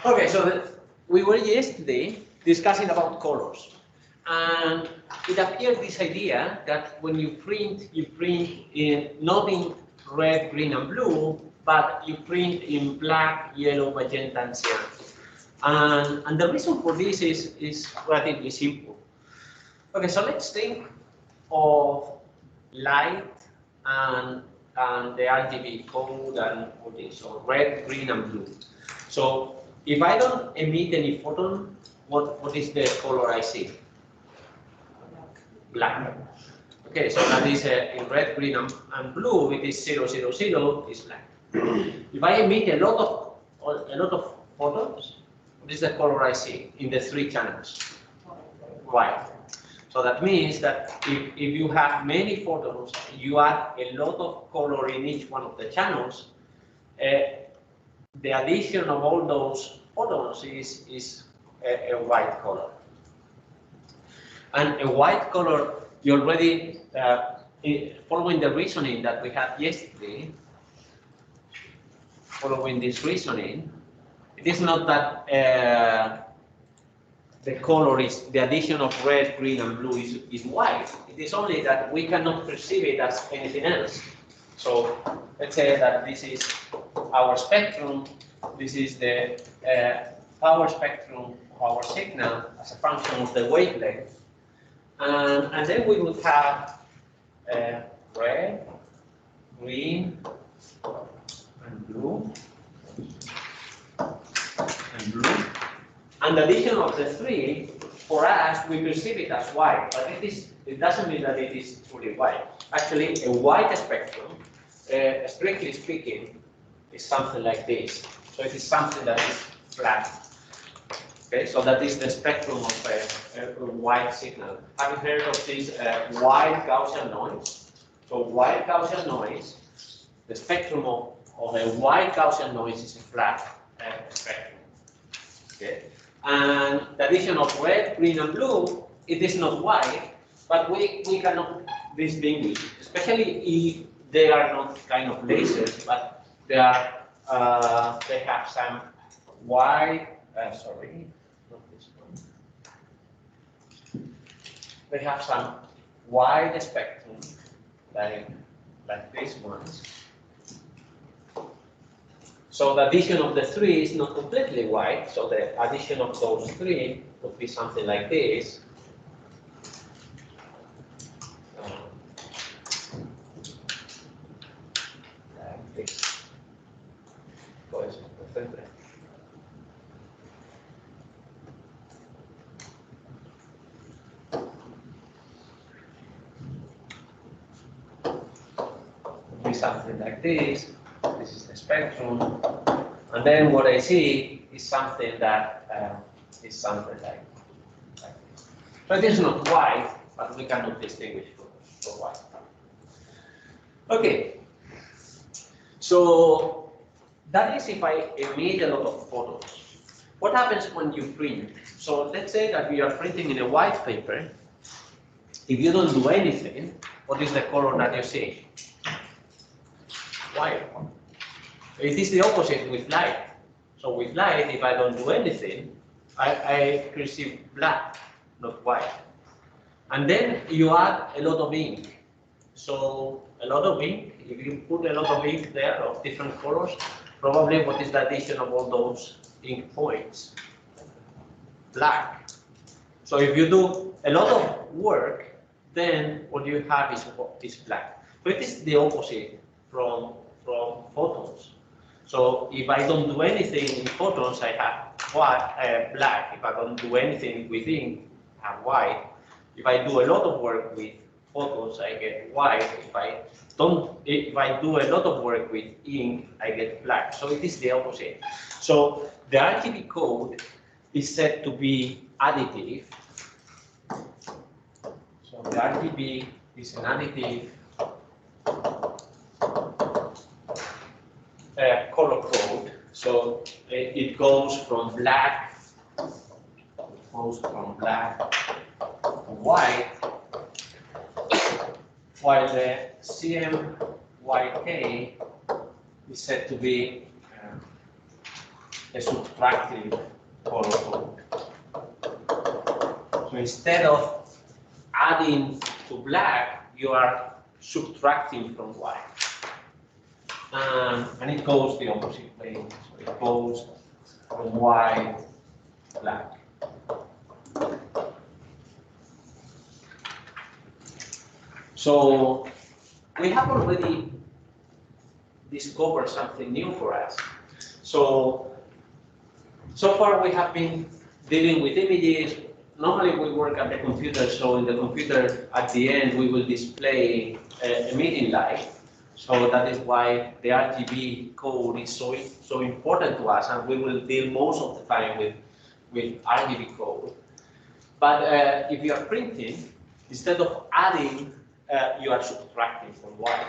Okay, so we were yesterday discussing about colors, and it appeared this idea that when you print in not in red, green, and blue, but you print in black, yellow, magenta, and cyan. And the reason for this is relatively simple. Okay, so let's think of light and the RGB code and all this, so red, green, and blue. So if I don't emit any photon, what is the color I see? Black. Okay, so that is in red, green, and blue. It is 0, 0, 0 is black. If I emit a lot of photons, what is the color I see in the three channels? White. So that means that if you have many photons, you add a lot of color in each one of the channels. The addition of all those photons is a white color. And a white color, you already, following the reasoning that we had yesterday, following this reasoning, it is not that the color is, the addition of red, green, and blue is white. It is only that we cannot perceive it as anything else. So let's say that this is our spectrum. This is the power spectrum of our signal as a function of the wavelength. And then we would have red, green, and blue, and blue. And the addition of the three, for us, we perceive it as white, but it doesn't mean that it is truly white. Actually, a white spectrum, strictly speaking, is something like this. So it is something that is flat. Okay, so that is the spectrum of a white signal. Have you heard of this white Gaussian noise? So white Gaussian noise, the spectrum of a white Gaussian noise is a flat spectrum. Okay. And the addition of red, green, and blue, it is not white, but we cannot distinguish, especially if they are not kind of lasers, but they are they have some white. Sorry, not this one. They have some wide spectrum, like these ones. So the addition of the three is not completely white, so the addition of those three would be something like this. Like this. Would be something like this. This is the spectrum, and then what I see is something that is something like this. So it is not white, but we cannot distinguish for white. Okay, so that is if I emit a lot of photons. What happens when you print? So let's say that we are printing in a white paper. If you don't do anything, what is the color that you see? White. It is the opposite with light. So with light, if I don't do anything, I perceive black, not white. And then you add a lot of ink. So a lot of ink, if you put a lot of ink there of different colors, probably what is the addition of all those ink points? Black. So if you do a lot of work, then what you have is black. So it is the opposite from photons. So if I don't do anything in photons, I have white, black. If I don't do anything with ink, I have white. If I do a lot of work with photons, I get white. If I do a lot of work with ink, I get black. So it is the opposite. So the RGB code is said to be additive. So the RGB is an additive color code. So it goes from black, to white, while the CMYK is said to be a subtractive color code. So instead of adding to black, you are subtracting from white. And it goes the opposite way. So it goes from white to black. So we have already discovered something new for us. So far we have been dealing with images. Normally we work at the computer, so in the computer at the end we will display a emitting light. So that is why the RGB code is so important to us, and we will deal most of the time with RGB code. But if you are printing, instead of adding, you are subtracting from white.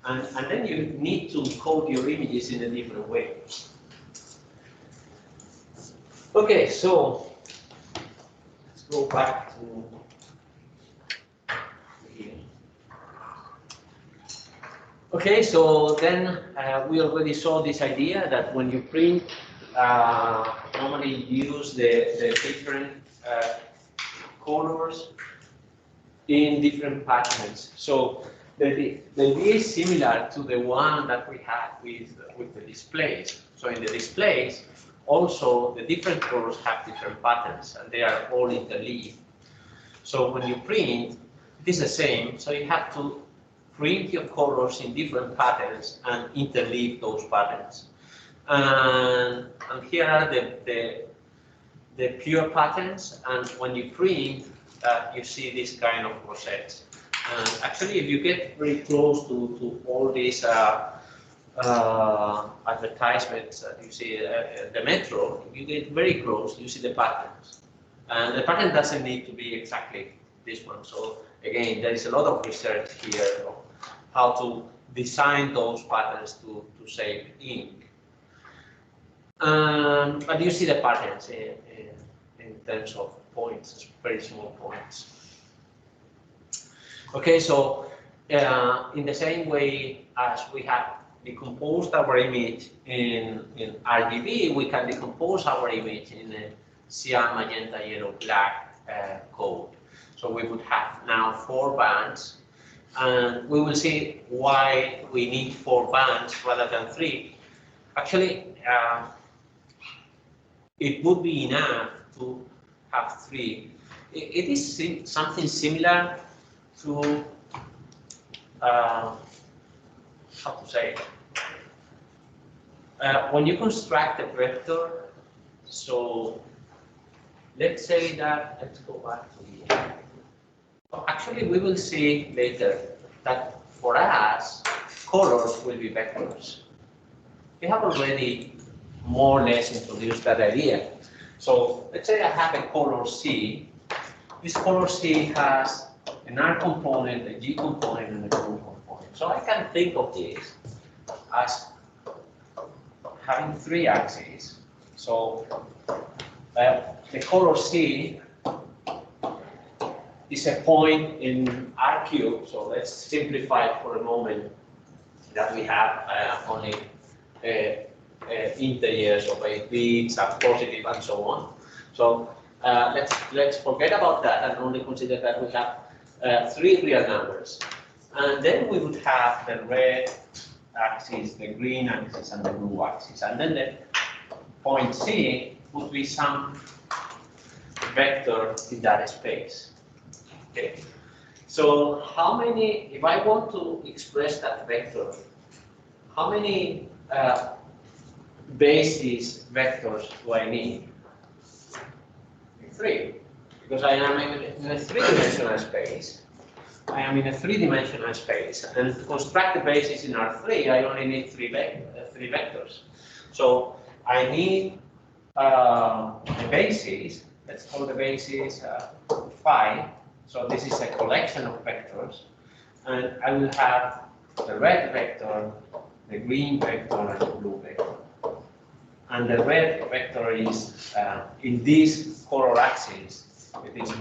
And then you need to code your images in a different way. Okay, so let's go back to here. Okay, so then we already saw this idea that when you print, normally you use the different colors in different patterns. So the idea is similar to the one that we had with the displays. So in the displays, also the different colors have different patterns, and they are all interleaved. So when you print, it is the same. So you have to print your colors in different patterns and interleave those patterns. And here are the pure patterns, and when you print, you see this kind of rosettes. And actually, if you get very close to all these advertisements that you see the metro, if you get very close, you see the patterns. And the pattern doesn't need to be exactly this one. So again, there is a lot of research here on how to design those patterns to save ink. But you see the patterns in terms of points, very small points. Okay, so in the same way as we have decomposed our image in RGB, we can decompose our image in a cyan, magenta, yellow, black code. So we would have now 4 bands, and we will see why we need 4 bands rather than 3. Actually, it would be enough to have 3. It is something similar to how to say it? When you construct a vector, so let's say that, let's go back to here. Actually, we will see later that for us, colors will be vectors. We have already more or less introduced that idea. So let's say I have a color C. This color C has an R component, a G component, and a Q component. So I can think of this as having 3 axes. So the color C is a point in R cubed. So let's simplify it for a moment that we have only integers of 8 bits and positive and so on. So let's forget about that and only consider that we have 3 real numbers. And then we would have the red axis, the green axis, and the blue axis. And then the point C would be some vector in that space. Okay. So how many, if I want to express that vector, how many basis vectors do I need? 3, because I am in a 3-dimensional space. I am in a 3-dimensional space, and to construct the basis in R3, I only need 3 vectors. So I need a basis. Let's call the basis phi. So this is a collection of vectors, and I will have the red vector, the green vector, and the blue vector. And the red vector is in this color axis. It is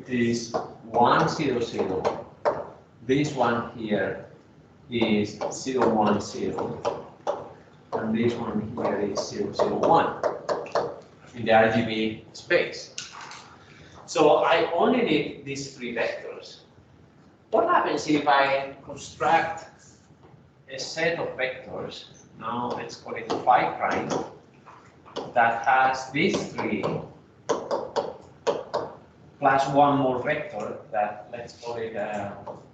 it is 1, 0, 0. This one here is 0, 1, 0, and this one here is 0, 0, 1 in the RGB space. So I only need these three vectors. What happens if I construct a set of vectors, now let's call it phi prime, that has these three plus one more vector that, let's call it,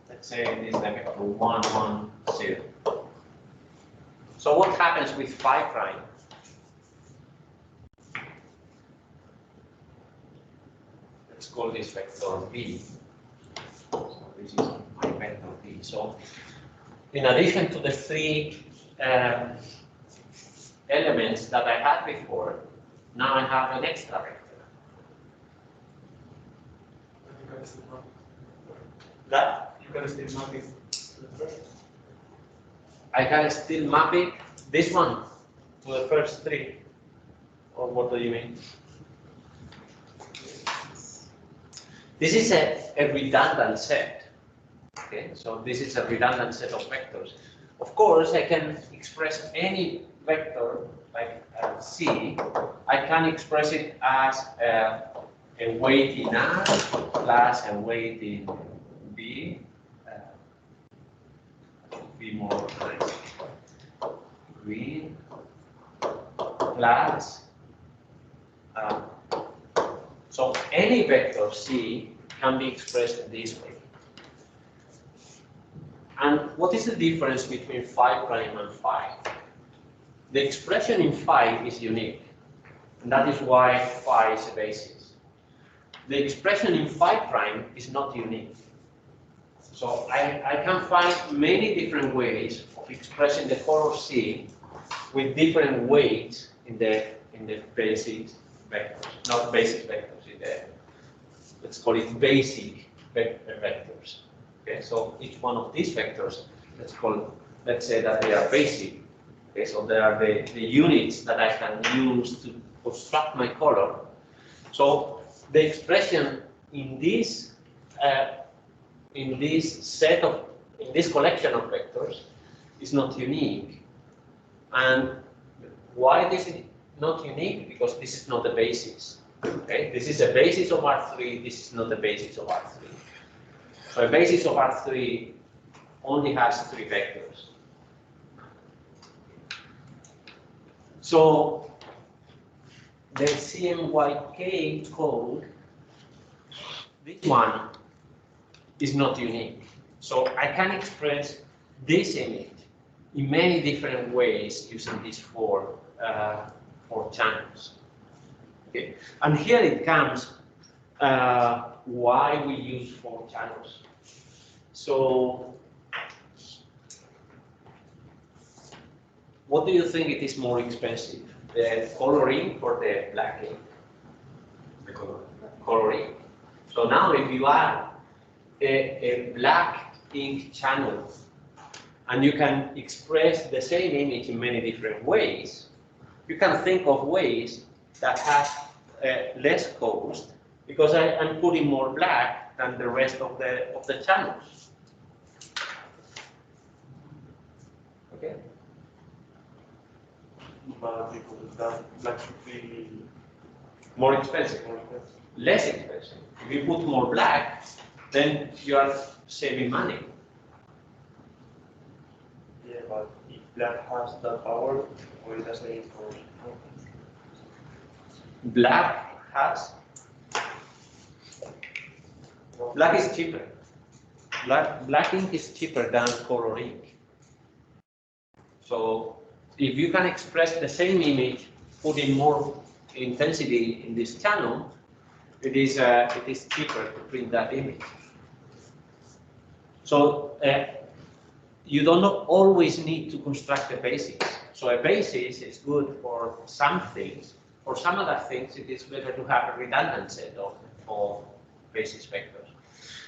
let's say this is the vector 1, 1, 0. So what happens with phi prime? Let's call this vector B. So this is my vector B. So in addition to the three elements that I had before, now I have an extra vector. That You can still map it to the first. I can still map it, this one, to the first three. Or what do you mean? This is a redundant set. Okay, so this is a redundant set of vectors. Of course, I can express any vector like C. I can express it as a weight in R plus a weight in B. Be more nice. Green plus. So any vector C can be expressed in this way. And what is the difference between phi prime and phi? The expression in phi is unique, and that is why phi is a basis. The expression in phi prime is not unique. So I can find many different ways of expressing the color C with different weights in the basic vectors, not basic vectors, in the, let's call it basic vectors. Okay, so each one of these vectors, let's say that they are basic. Okay, so they are the units that I can use to construct my color. So the expression in this collection of vectors is not unique. And why this is not unique? Because this is not the basis. Okay, this is a basis of R3. This is not the basis of R3. So a basis of R3 only has three vectors. So the CMYK code, this one is not unique. So I can express this image in many different ways using these four channels. Okay, and here it comes why we use 4 channels. So what do you think it is more expensive, the color ink or the black ink? The color. Color ink. So now if you add a black ink channel and you can express the same image in many different ways, you can think of ways that have less cost because I'm putting more black than the rest of the channels. Okay. But because that black should be More expensive. Less expensive. If you put more black, then you are saving money. Yeah, but if black has that power, or it doesn't need for Black has. Black is cheaper. Black ink is cheaper than color ink. So if you can express the same image, putting more intensity in this channel, it is cheaper to print that image. So you don't always need to construct a basis. So a basis is good for some things. For some other things, it is better to have a redundant set of basis vectors.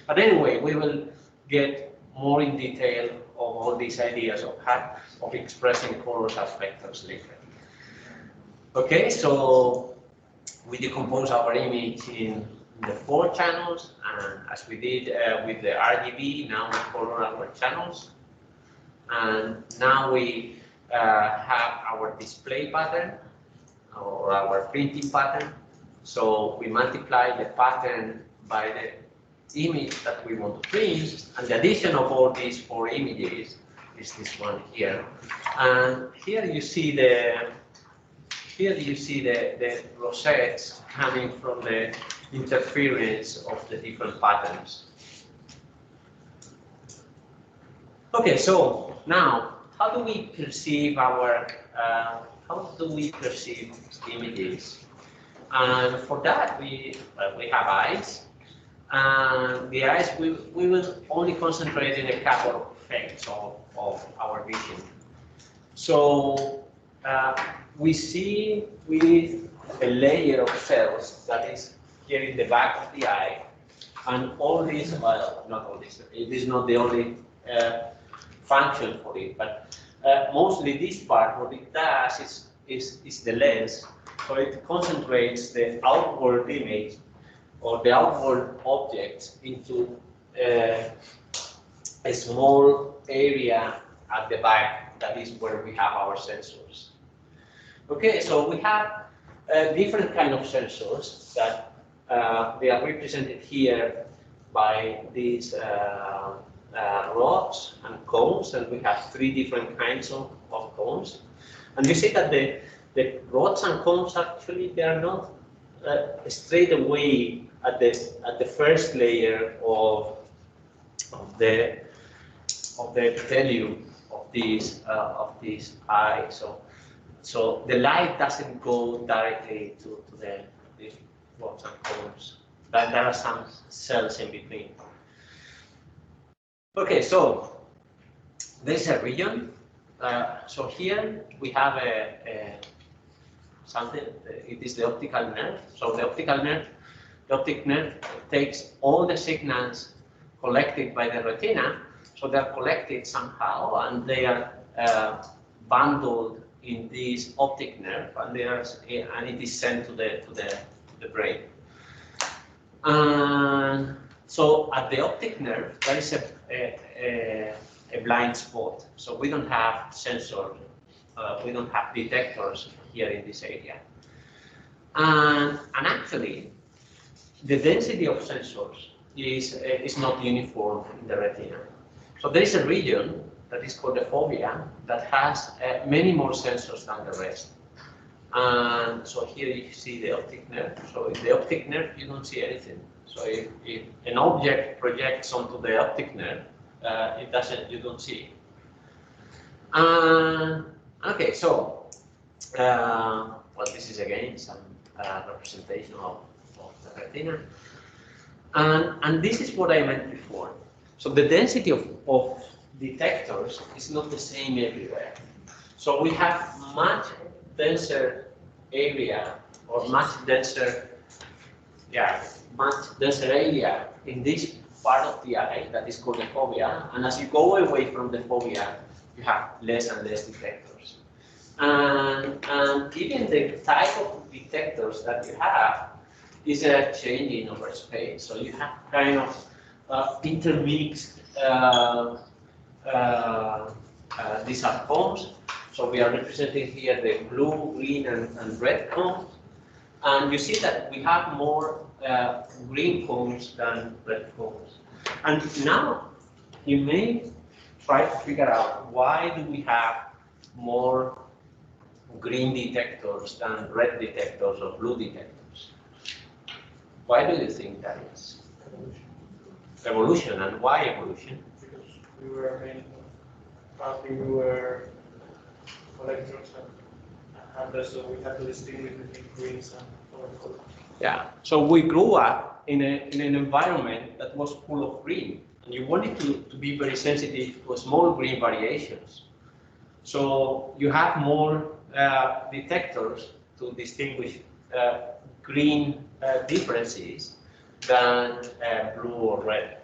But anyway, we will get more in detail of all these ideas of expressing colors as vectors later. Okay, so we decompose our image in the 4 channels, and as we did with the RGB, now we color our channels. And now we have our display pattern or our printing pattern. So we multiply the pattern by the image that we want to print, and the addition of all these 4 images is this one here. And here you see the rosettes coming from the interference of the different patterns. Okay, so now how do we perceive images? And for that we have eyes, and the eyes we will only concentrate in a couple of effects of our vision. So we see with a layer of cells that is here in the back of the eye, and all these, well, not all this, it is not the only function for it, but mostly this part, what it does is the lens. So it concentrates the outward image or the outward objects into a small area at the back. That is where we have our sensors. Okay, so we have different kind of sensors that they are represented here by these rods and cones, and we have 3 different kinds of cones. And you see that the rods and cones actually they are not straight away at the first layer of the epithelium of this eye. So the light doesn't go directly to these rods and cones. But there are some cells in between. Okay, so there's a region. So here we have something. It is the optical nerve. So the optic nerve takes all the signals collected by the retina. So they're collected somehow, and they are bundled in this optic nerve, and it is sent to the brain. And so at the optic nerve, there is a blind spot. So we don't have sensors, we don't have detectors here in this area. And actually, the density of sensors is not uniform in the retina. So there is a region that is called the phobia that has many more sensors than the rest. And so here you see the optic nerve. So in the optic nerve, you don't see anything. So if an object projects onto the optic nerve, you don't see it. Okay, so, well, this is again some representation of the retina. And this is what I meant before. So the density of detectors is not the same everywhere. So we have much denser area or much denser area in this part of the eye that is called the phobia. And as you go away from the phobia, you have less and less detectors. And even the type of detectors that you have is changing over space. So you have kind of intermixed these are cones. So we are representing here the blue, green, and red cones. And you see that we have more green cones than red cones. And now you may try to figure out why do we have more green detectors than red detectors or blue detectors. Why do you think that is? Evolution. And why evolution? Because we were made we were electrons and so we had to distinguish between greens and other colors. Yeah. So we grew up in an environment that was full of green, and you wanted to be very sensitive to small green variations. So you have more detectors to distinguish green differences than blue or red.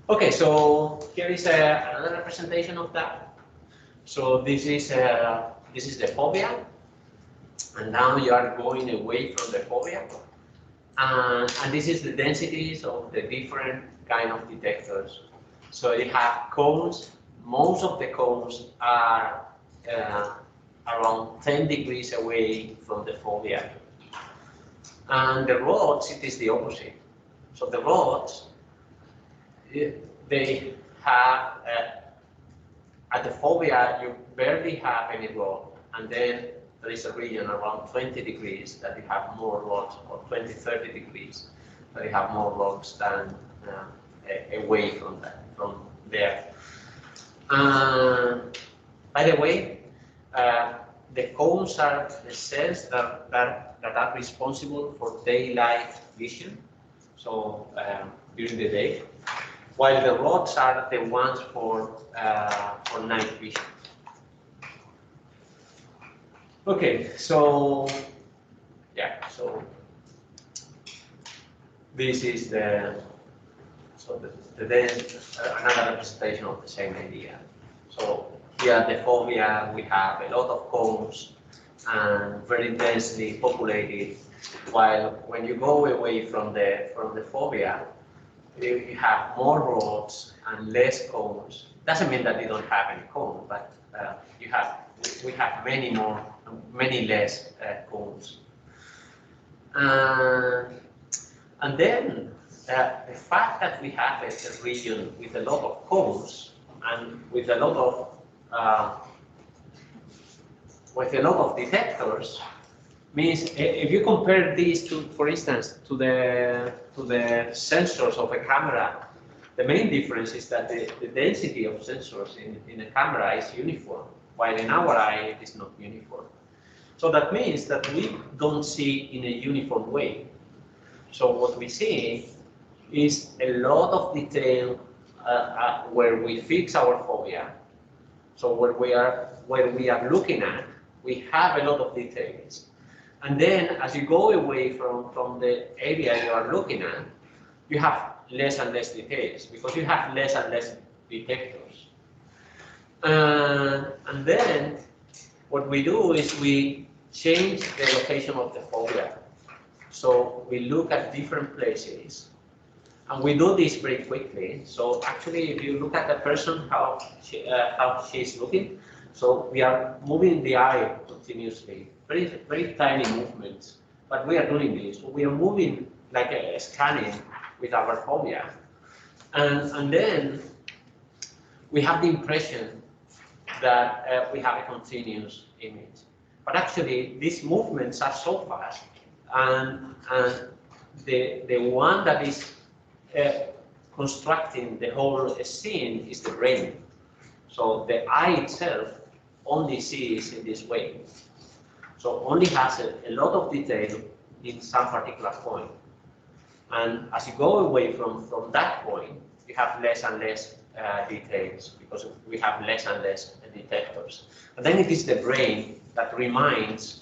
Okay, so here is another representation of that. So this is the phobia, and now you are going away from the phobia, and this is the densities of the different kind of detectors. So you have cones most of the cones are around 10 degrees away from the fovea. And the rods, it is the opposite. So the rods, they have, at the fovea, you barely have any rod. And then there is a region around 20 degrees that you have more rods, or 20, 30 degrees that you have more rods than away from that, from there. By the way, the cones are the cells that are responsible for daylight vision, so during the day, while the rods are the ones for night vision. Okay, so yeah, so this is the another representation of the same idea. So here at the fovea we have a lot of cones and very densely populated, while when you go away from the fovea, you have more rods and less cones. Doesn't mean that you don't have any cone, but we have many less cones. And then the fact that we have a region with a lot of cones and with a lot of detectors means if you compare these to, for instance, to the sensors of a camera, the main difference is that the density of sensors in a camera is uniform, while in our eye it is not uniform. So that means that we don't see in a uniform way. So what we see is a lot of detail where we fix our fovea. So where we are looking at, we have a lot of details. And then as you go away from the area you are looking at, you have less and less details because you have less and less detectors. And then what we do is we change the location of the fovea. So we look at different places, and we do this very quickly. So actually, if you look at the person, how she's looking, so we are moving the eye continuously, very tiny movements, but we are doing this. So we are moving like a scanning with our fovea, and then we have the impression that we have a continuous image. But actually, these movements are so fast, and the one that is constructing the whole scene is the brain. So the eye itself only sees in this way. So only has a lot of detail in some particular point. And as you go away from that point, you have less and less details because we have less and less detectors. And then it is the brain that reminds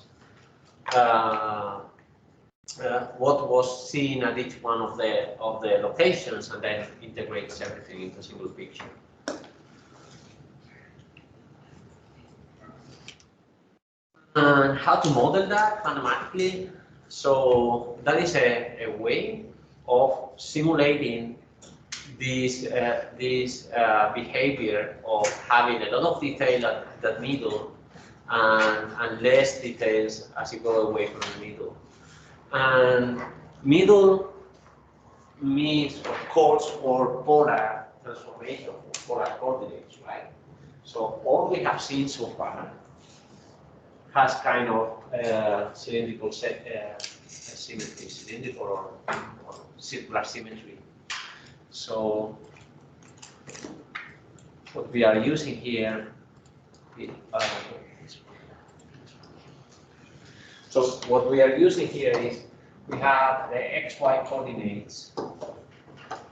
what was seen at each one of the locations, and then integrates everything into a single picture. And how to model that mathematically? So that is a way of simulating this behavior of having a lot of detail at the middle and less details as you go away from the middle. And middle means, of course, for polar transformation, for polar coordinates, right? So all we have seen so far has kind of cylindrical symmetry, cylindrical or circular symmetry. So what we are using here is, so what we are using here is we have the XY coordinates,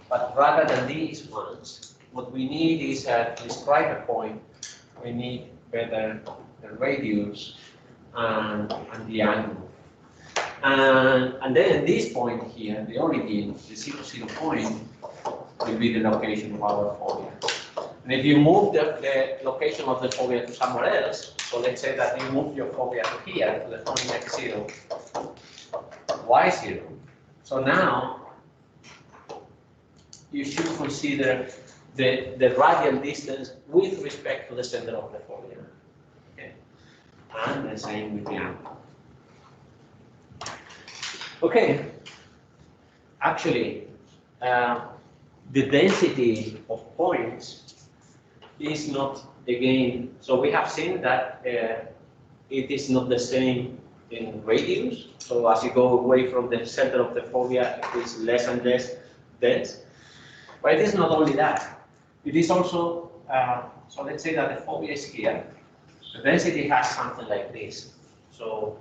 but rather than these ones, what we need is to describe a point. We need better the radius and the angle. And then this point here, the origin, the 0, 0 point, will be the location of our fovea. And if you move the location of the fovea to somewhere else, so let's say that you move your fovea to here, to the point x0, y0. So now you should consider the radial distance with respect to the center of the fovea. Okay. And the same with the angle. Okay. Actually, the density of points is not, again, so we have seen that it is not the same in radius. So as you go away from the center of the fovea, it is less and less dense. But it is not only that. It is also, so let's say that the fovea is here. The density has something like this. So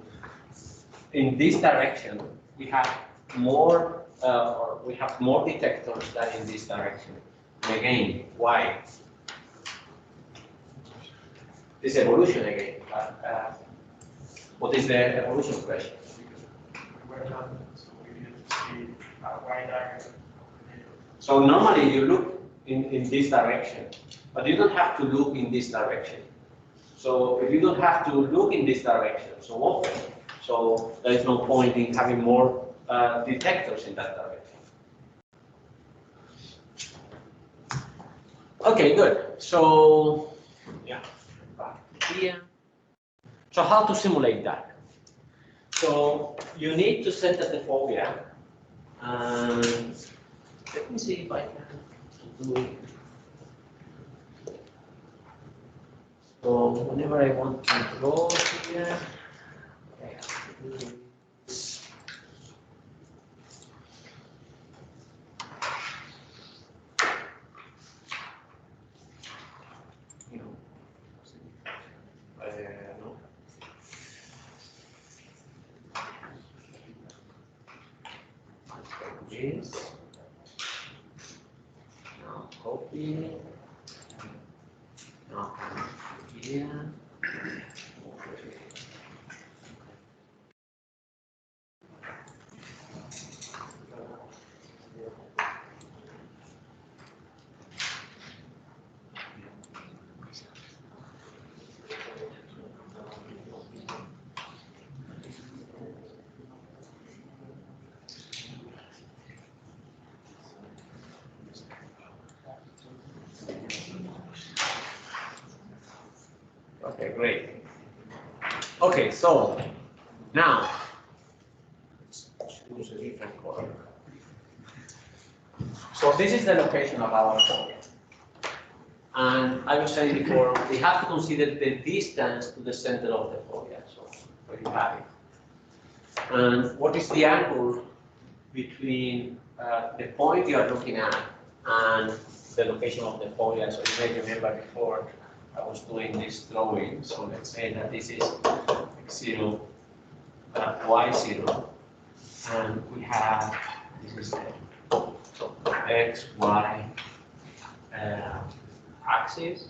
in this direction, we have more, or we have more detectors than in this direction. And again, why? This evolution again. What is the evolution question? So normally you look in this direction, but you don't have to look in this direction. So if you don't have to look in this direction so often, so there is no point in having more detectors in that direction. Okay, good. So yeah, back here. So how to simulate that? So you need to center the fovea. And let me see if I can do it. So whenever I want to go here, I have to do this. You know, no. This. Now copy. Now here. Okay, great. Okay, so now let's choose a different color. So this is the location of our fovea. And I was saying before, we have to consider the distance to the center of the fovea. So where you have it. And what is the angle between the point you are looking at and the location of the fovea? So you may remember before I was doing this drawing. So let's say that this is x0, y0, and we have, this is the x, y axis,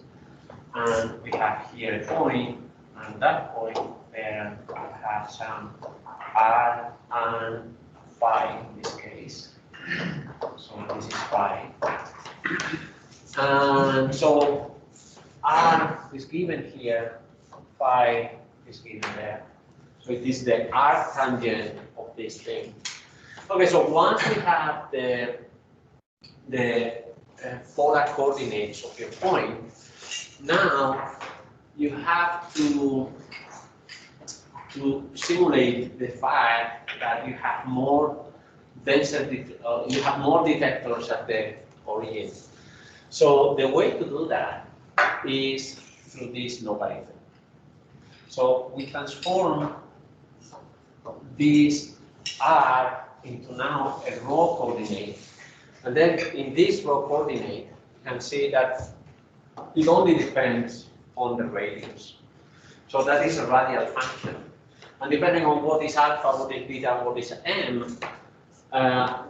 and we have here a point, and that point there we have some r and phi in this case. So this is phi. And so r is given here, phi is given there. So it is the r tangent of this thing. Okay, so once we have the polar coordinates of your point, now you have to simulate the fact that you have more density, you have more detectors at the origin. So the way to do that is through this logarithm. So we transform this r into now a raw coordinate. And then in this raw coordinate, you can see that it only depends on the radius. So that is a radial function. And depending on what is alpha, what is beta, what is m,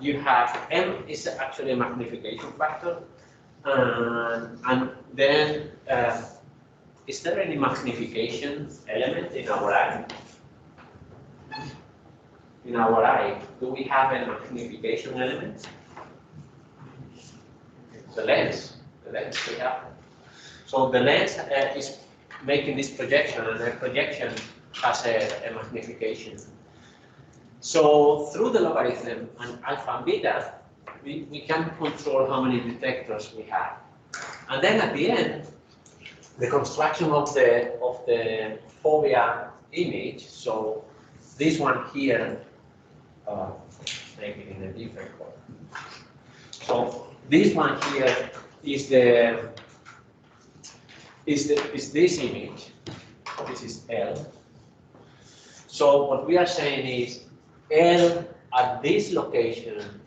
you have m is actually a magnification factor. And then, is there any magnification element in our eye? In our eye, do we have a magnification element? The lens we have. So the lens is making this projection, and the projection has a magnification. So through the logarithm and alpha and beta, we can control how many detectors we have. And then at the end, the construction of the phobia image. So this one here, make it in a different color. So this one here is this image. This is L. So what we are saying is L at this location,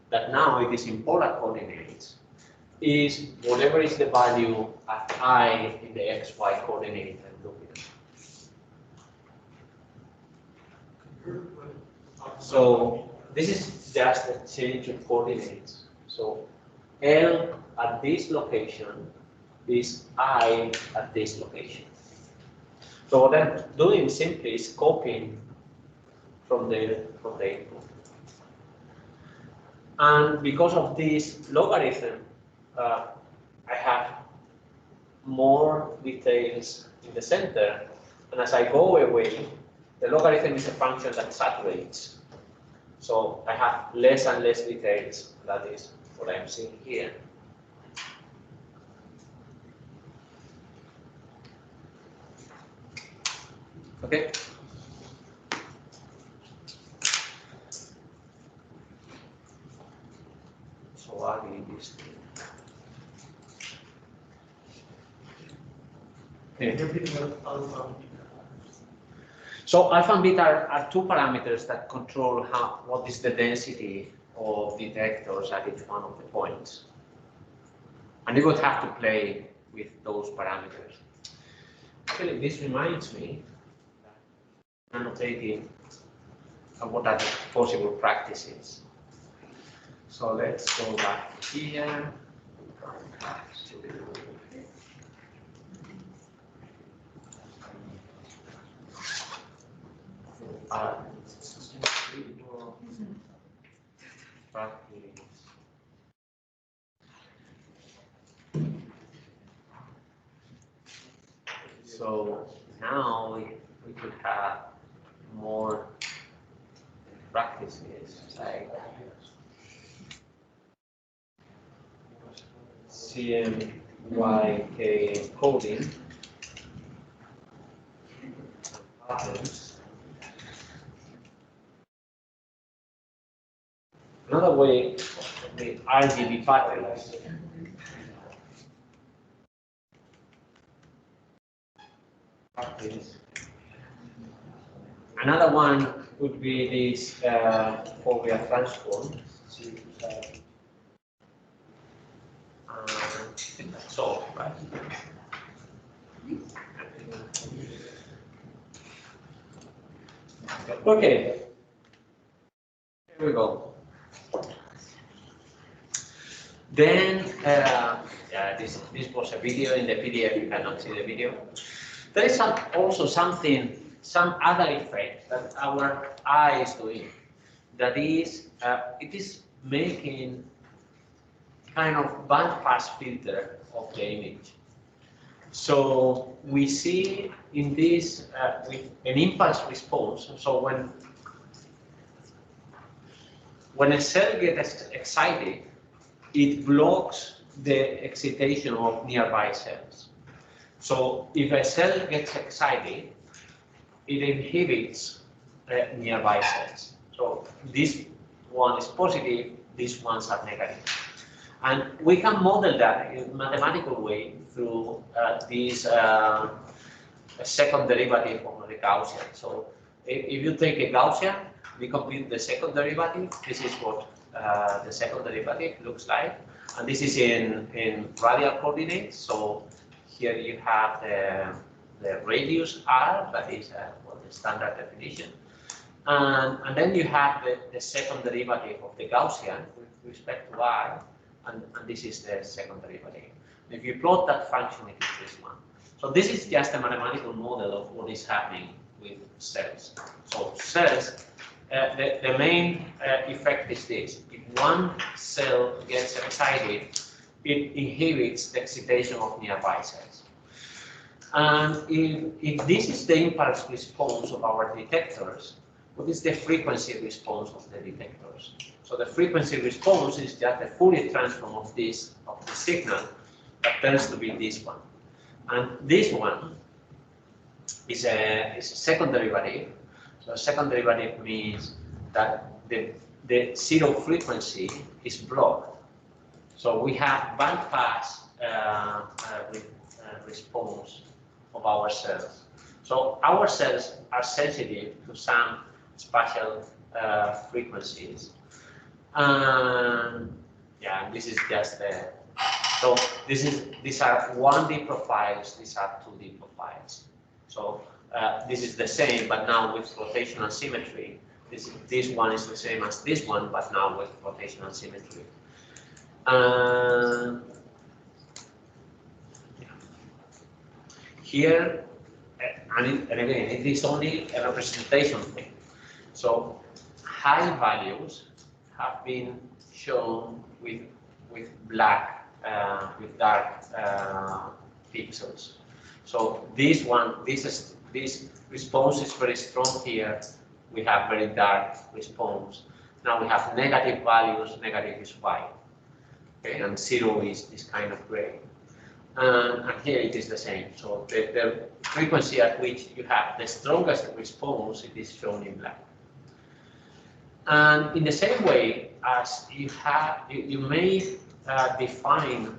that now it is in polar coordinates, is whatever is the value at I in the XY coordinate I'm looking at. So this is just a change of coordinates. So L at this location is I at this location. So what I'm doing simply is copying from the input. And because of this logarithm, I have more details in the center. And as I go away, the logarithm is a function that saturates. So I have less and less details. That is what I'm seeing here. Okay. So I'll leave this. Okay. So alpha and beta are two parameters that control what is the density of detectors at each one of the points. And you would have to play with those parameters. Actually, this reminds me that annotating what are the possible practices. So let's go back here. Practice. So now we could have more practices like CMYK coding patterns. Another way the RGB patterns. Another one would be this Phobia transform. That's all, right? Okay, here we go. Then, yeah, this was a video. In the PDF, you cannot see the video. There is also some other effect that our eye is doing. That is, it is making kind of bandpass filter of the image. So we see in this with an impulse response. So when a cell gets excited, it blocks the excitation of nearby cells. So if a cell gets excited, it inhibits nearby cells. So this one is positive, these ones are negative. And we can model that in a mathematical way through this second derivative of the Gaussian. So if you take a Gaussian, we compute the second derivative. This is what the second derivative looks like. And this is in radial coordinates. So here you have the radius r, that is the standard definition. And then you have the second derivative of the Gaussian with respect to r, and this is the second derivative. If you plot that function, it is this one. So this is just a mathematical model of what is happening with cells. So cells, the main effect is this. If one cell gets excited, it inhibits the excitation of nearby cells. And if this is the impulse response of our detectors, what is the frequency response of the detectors? So the frequency response is just the Fourier transform of the signal that turns to be this one. And this one is a second derivative. So a second derivative means that the zero frequency is blocked. So we have bandpass response of our cells. So our cells are sensitive to some spatial frequencies. Yeah, this is just the. So these are 1D profiles. These are 2D profiles. So this is the same, but now with rotational symmetry. This one is the same as this one, but now with rotational symmetry. Here, and again, it is only a representation thing. So high values have been shown with black, with dark pixels. So this response is very strong here. We have very dark response. Now we have negative values. Negative is white, okay, and 0 is kind of gray. And here it is the same. So the frequency at which you have the strongest response, it is shown in black. And in the same way as you may define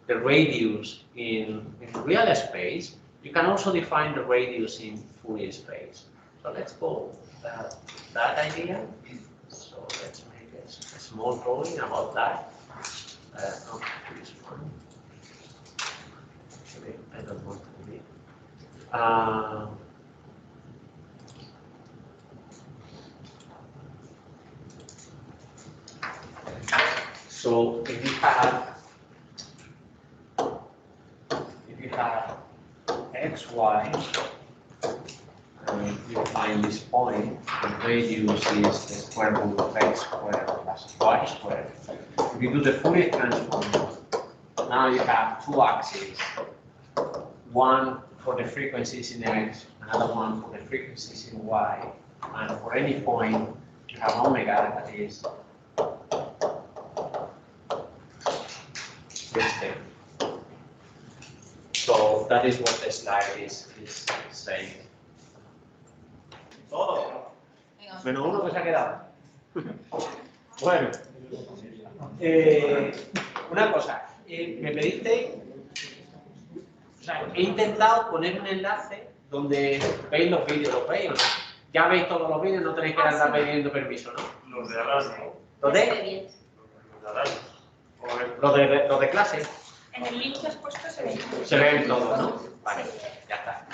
the radius in real space, you can also define the radius in Fourier space. So let's go that idea. So let's make a small drawing about that. Not this one. Actually, I don't want to do it. So if you have x, y, and you find this point, the radius is the square root of x squared plus y squared. If you do the Fourier transform, now you have two axes, one for the frequencies in x, another one for the frequencies in y, and for any point you have omega, that is this thing. So that is what the slide is saying. Todo. Menos uno que se ha quedado. Bueno, una cosa, me pediste, o sea, he intentado poner un enlace donde veis los vídeos, ¿los veis o no? Ya veis todos los vídeos, no tenéis que andar pidiendo permiso, ¿no? Los de Arras, ¿no? ¿Los de? Los de clase. En el link que has puesto se ven. Se ven todos, ¿no? Vale, ya está.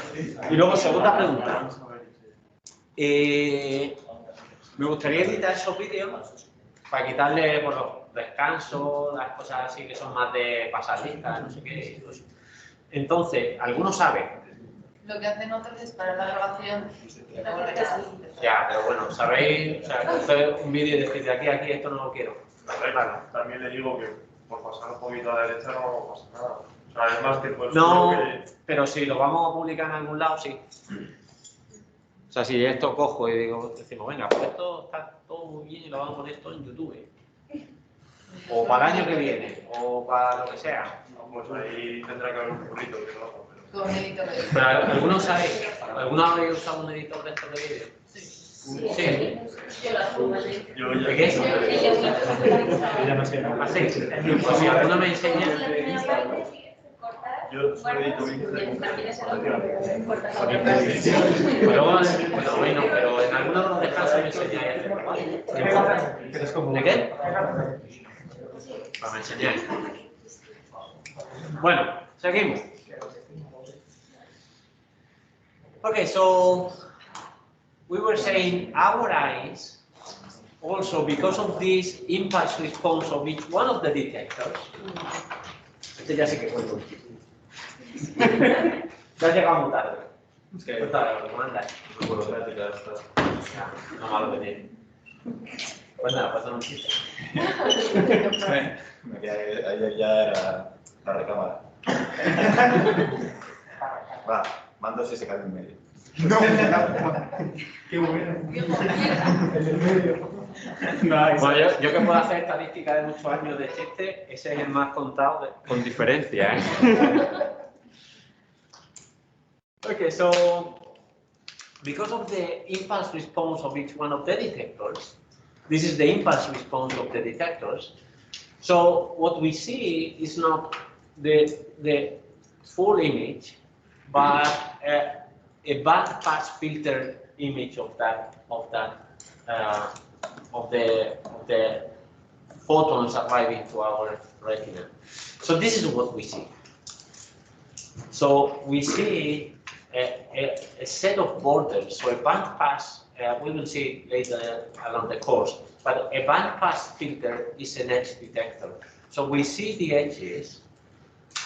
Y luego, segunda pregunta. Me gustaría editar esos vídeos para quitarle por los descansos, las cosas así que son más de pasar listas, no sé qué. Entonces, ¿alguno sabe? Lo que hacen otros es para la grabación. Ya, pero bueno, ¿sabéis? O sea, coger un vídeo y decir de aquí a aquí, esto no lo quiero. Claro. También le digo que por pasar un poquito a la derecha no pasa nada. O sea, es más tiempo No, que... pero si lo vamos a publicar en algún lado, sí. O sea, si esto cojo y decimos, venga, pues esto está todo muy bien y lo vamos a poner todo en YouTube. O para el año que viene, o para lo que sea. Pues ahí tendrá que haber un burrito que lo haga, pero... Con editor de Pero, ¿alguno sabéis? ¿Alguno habéis usado un editor de estos de vídeo? Sí. Yo ¿De qué? ¿Así? Pues si alguno me enseña... Yo solo edito vídeos Bueno, pero en alguno de los descansos me enseñáis a hacerlo, ¿vale? ¿De qué? Pues me enseñáis. Bueno, seguimos. Okay, so we were saying our eyes, also because of this impulse response of each one of the detectors. Este ya sé que cuento. Ya has llegado muy tarde. Es que lo que mandas. No puedo ver, ya está. No malo que tiene. Pues nada, pasa un chiste. Me quedé, ahí ya era la recámara. Va, mando si se cae en medio. No, qué bueno. El del medio. Nice. Bueno, yo que puedo hacer estadística de muchos años de chiste, ese es el más contado con diferencia. Okay, so because of the impulse response of each one of the detectors, this is the impulse response of the detectors. So what we see is not the full image, but a band pass filter image of the photons arriving to our retina. So this is what we see. So we see a set of borders. So a band pass, we will see later along the course, but a band pass filter is an edge detector. So we see the edges,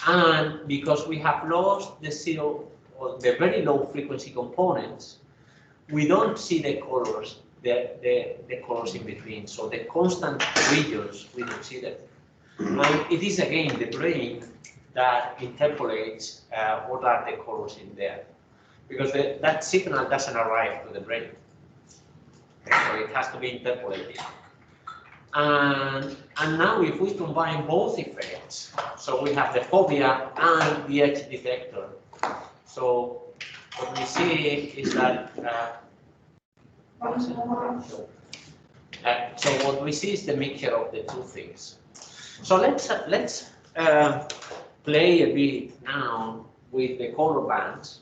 and because we have lost the zero or the very low frequency components, we don't see the colors, the colors in between. So the constant regions, we don't see them. And it is again the brain that interpolates what are the colors in there, because that signal doesn't arrive to the brain. Okay, so it has to be interpolated. And now if we combine both effects, so we have the phobia and the edge detector. So what we see is that so what we see is the mixture of the two things. So let's play a bit now with the color bands,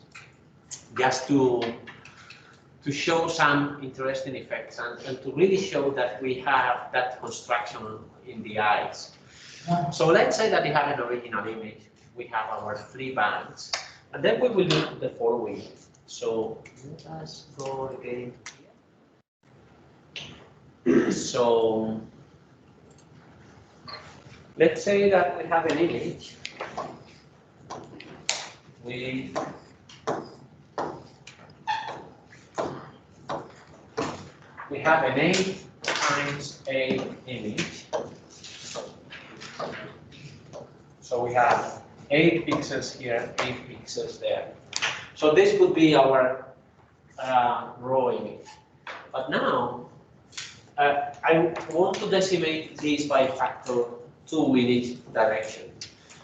just to show some interesting effects and to really show that we have that construction in the eyes. So let's say that we have an original image, we have our 3 bands, and then we will do the following. So let us go again here. So let's say that we have an image with we have an 8 times 8 image. So we have 8 pixels here, 8 pixels there. So this would be our raw image. But now I want to decimate this by factor 2 in each direction.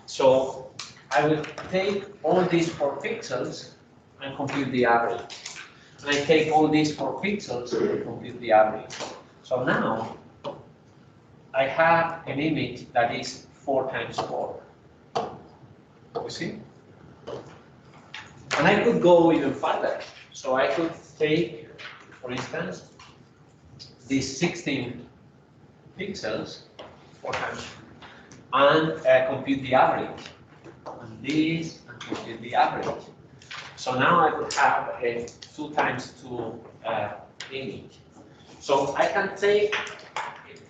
So I will take all these 4 pixels and compute the average. And I take all these 4 pixels and compute the average. So now I have an image that is 4 times 4. You see? And I could go even further. So I could take, for instance, these 16 pixels, 4 times, and compute the average. And this, and compute the average. So now I could have a 2 times 2 image. So I can take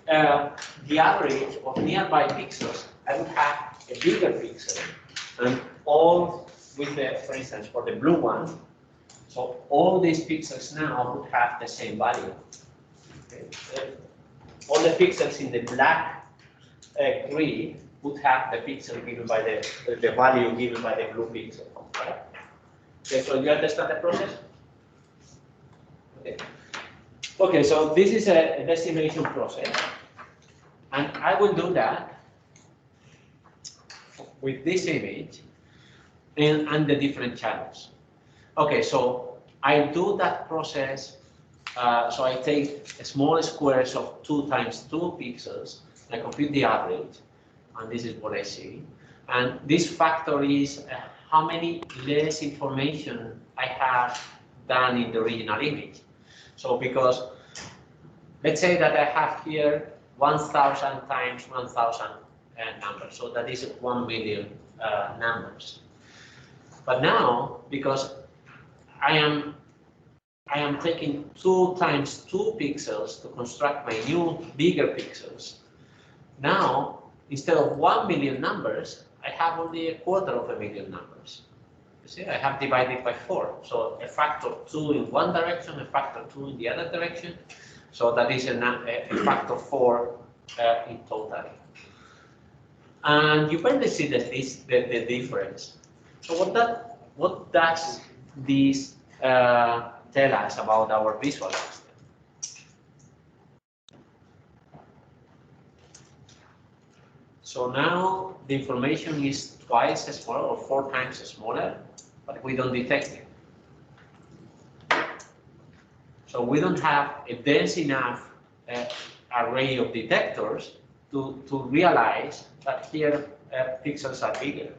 the average of nearby pixels. I would have a bigger pixel, and all with the, for instance, for the blue one. So all these pixels now would have the same value. Okay. All the pixels in the black grid would have the pixel given by the value given by the blue pixel. Right? Okay, so you understand the process? Okay. Okay, so this is a decimation process, and I will do that with this image and the different channels. Okay, so I do that process. So I take small squares of 2 times 2 pixels, I compute the average, and this is what I see. And this factor is how many less information I have than in the original image. So because let's say that I have here 1,000 times 1,000 numbers, so that is 1 million numbers. But now, because I am taking 2 times 2 pixels to construct my new bigger pixels. Now, instead of 1 million numbers, I have only 250,000 numbers. You see, I have divided by 4. So a factor 2 in one direction, a factor 2 in the other direction. So that is a factor 4 in total. And you barely see the difference. So what does this tell us about our visual system? So now the information is twice as small or 4 times smaller, but we don't detect it. So we don't have a dense enough array of detectors to realize that here pixels are bigger.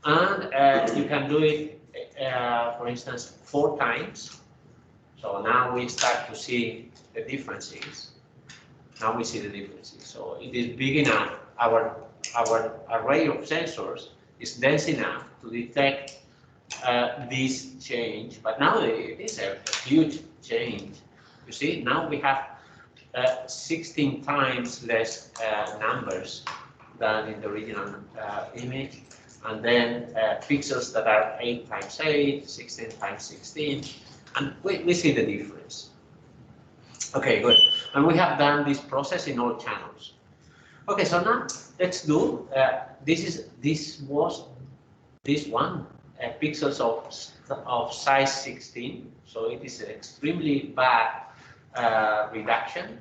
And you can do it, for instance, 4 times. So now we start to see the differences. Now we see the differences. So it is big enough. Our array of sensors is dense enough to detect this change. But now it is a huge change. You see, now we have 16 times less numbers than in the original image. And then pixels that are 8 times 8, 16 times 16, and we see the difference. Okay, good. And we have done this process in all channels. Okay, so now let's do this one pixels of size 16. So it is an extremely bad reduction.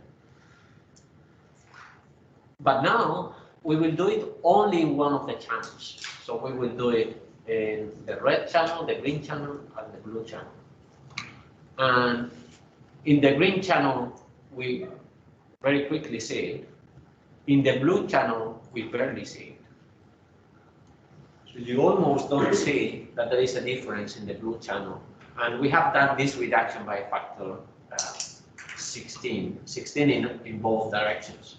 But now we will do it only in one of the channels. So we will do it in the red channel, the green channel, and the blue channel. And in the green channel, we very quickly see it. In the blue channel, we barely see it. So you almost don't see that there is a difference in the blue channel. And we have done this reduction by a factor 16 in both directions.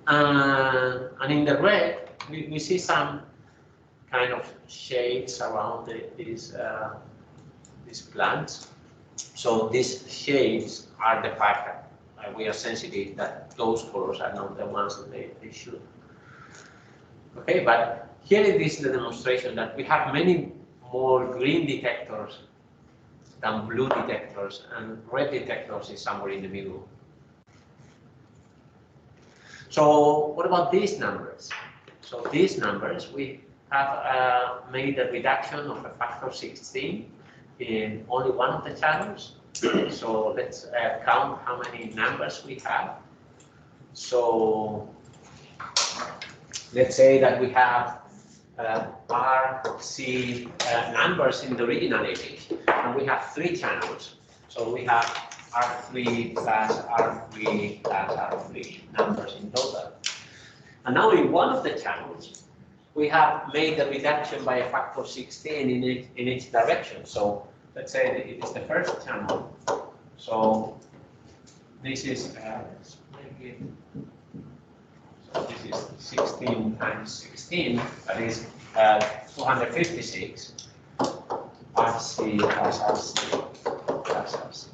And in the red, we see some kind of shades around these plants. So these shades are the fact that we are sensitive that those colors are not the ones that they should. Okay, but here it is the demonstration that we have many more green detectors than blue detectors, and red detectors is somewhere in the middle. So what about these numbers? So these numbers, we have made a reduction of a factor 16 in only one of the channels. So let's count how many numbers we have. So let's say that we have R, C numbers in the original image, and we have 3 channels. So we have R3 plus R3 plus R3 numbers in total. And now in one of the channels, we have made a reduction by a factor 16 in each direction. So let's say that it is the first channel. So this is, let's make it, so this is 16 times 16, that is 256, RC plus RC plus RC.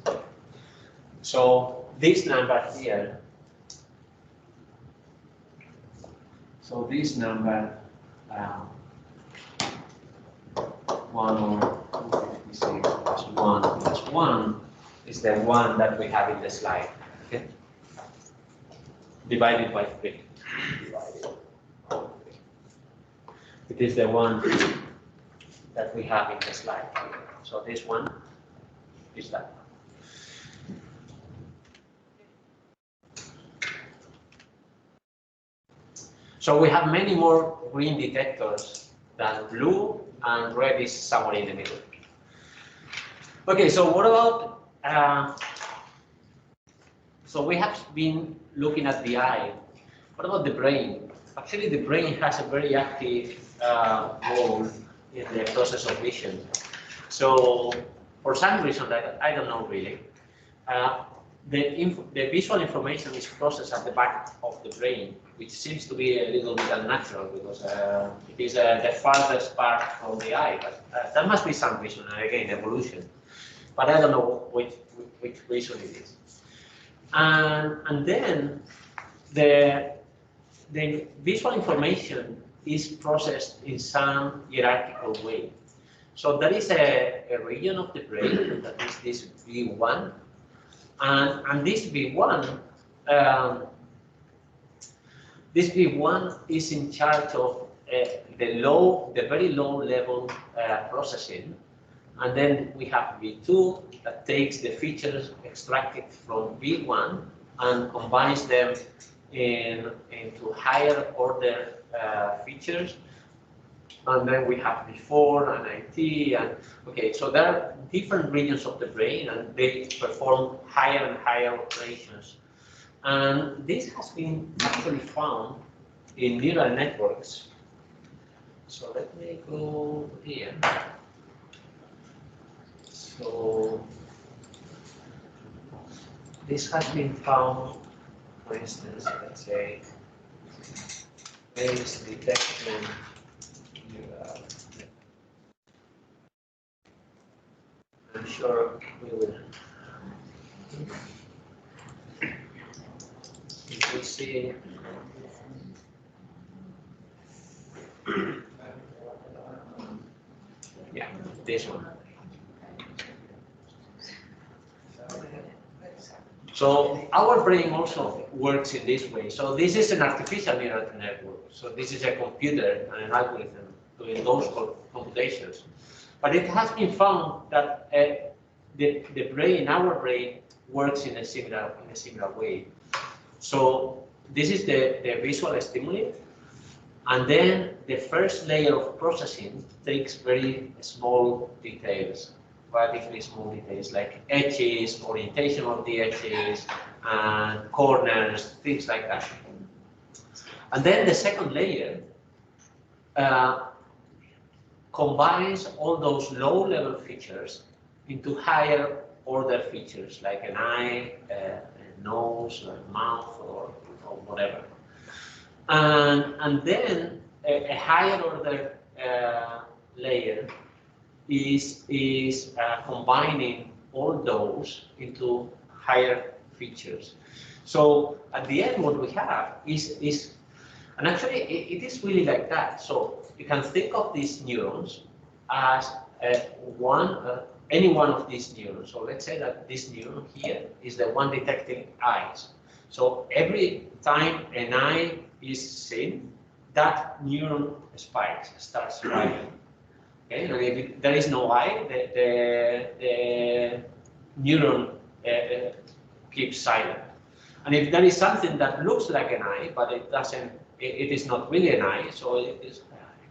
So this number here, so this number 256 plus 1 plus 1 is the one that we have in the slide. Okay? Divided by 3. It is the one that we have in the slide. So this one is that one. So we have many more green detectors than blue, and red is somewhere in the middle. Okay, so what about, so we have been looking at the eye. What about the brain? Actually, the brain has a very active role in the process of vision. So for some reason that I don't know really, the visual information is processed at the back of the brain, which seems to be a little bit unnatural because it is the farthest part from the eye. But there must be some reason, and again, evolution. But I don't know which reason it is. And then the visual information is processed in some hierarchical way. So there is a region of the brain that is this V1. And this V1, is in charge of the very low level processing, and then we have V2 that takes the features extracted from V1 and combines them into higher order features. And then we have before and IT, and okay, so there are different regions of the brain, and they perform higher and higher operations. And this has been actually found in neural networks. So let me go here. So this has been found, for instance, let's say, face detection. I'm sure we will. You can see. Yeah, this one. So our brain also works in this way. So this is an artificial neural network. So this is a computer and an algorithm doing those computations. But it has been found that the brain, our brain, works in a similar way. So this is the visual stimuli, and then the first layer of processing takes very small details, relatively small details like edges, orientation of the edges, and corners, things like that. And then the second layer combines all those low-level features into higher order features like an eye, a nose, a mouth, or whatever. And then a higher order layer is combining all those into higher features. So at the end, what we have is and actually it is really like that. So you can think of these neurons as any one of these neurons. So let's say that this neuron here is the one detecting eyes. So every time an eye is seen, that neuron starts firing. Okay, and if there is no eye, the neuron keeps silent. And if there is something that looks like an eye, but it doesn't, it is not really an eye, so it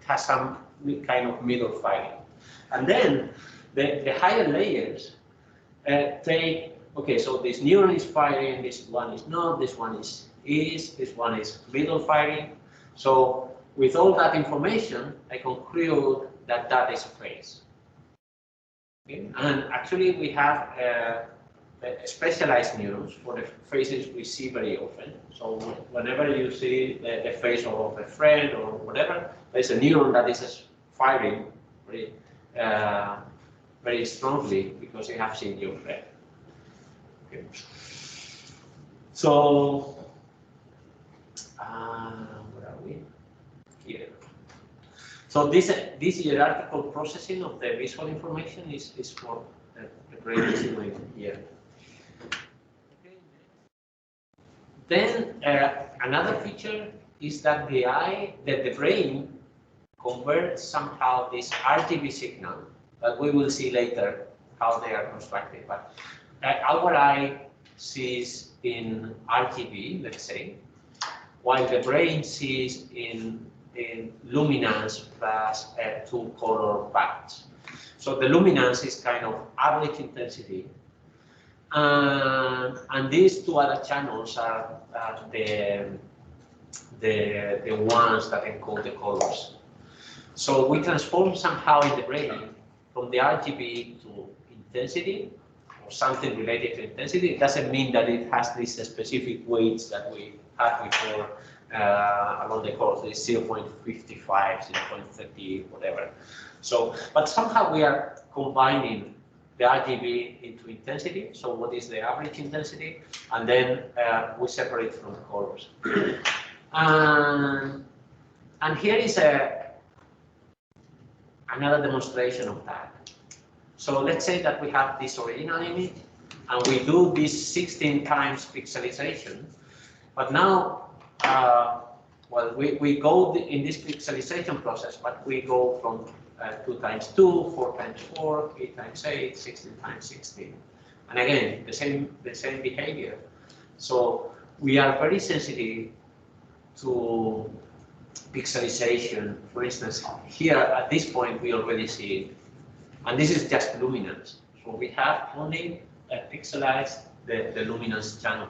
has some kind of middle firing. And then the higher layers take, okay, so this neuron is firing, this one is not, this one is, this one is middle firing. So with all that information, I conclude that that is a face. Okay? And actually we have specialized neurons for the faces we see very often. So whenever you see the face of a friend or whatever, there's a neuron that is firing very, very strongly because you have seen your friend. Okay. So, where are we? Here. So this hierarchical processing of the visual information is what the brain is doing here. Then another feature is that the brain converts somehow this RGB signal that we will see later how they are constructed. But our eye sees in RGB, let's say, while the brain sees in luminance plus 2 color bands. So the luminance is kind of average intensity. And these two other channels are the ones that encode the colors. So we transform somehow in the brain from the RGB to intensity, or something related to intensity. It doesn't mean that it has these specific weights that we had before along the course, it's 0.55, 0.30, whatever. So, but somehow we are combining the RGB into intensity. So what is the average intensity? And then we separate from the colors. And here is another demonstration of that. So let's say that we have this original image and we do this 16 times pixelization. But now, well, we go in this pixelization process, but we go from 2 times 2, 4 times 4, 8 times 8, 16 times 16. And again, the same behavior. So we are very sensitive to pixelization. For instance, here at this point we already see it, and this is just luminance. So we have only pixelized the luminance channel.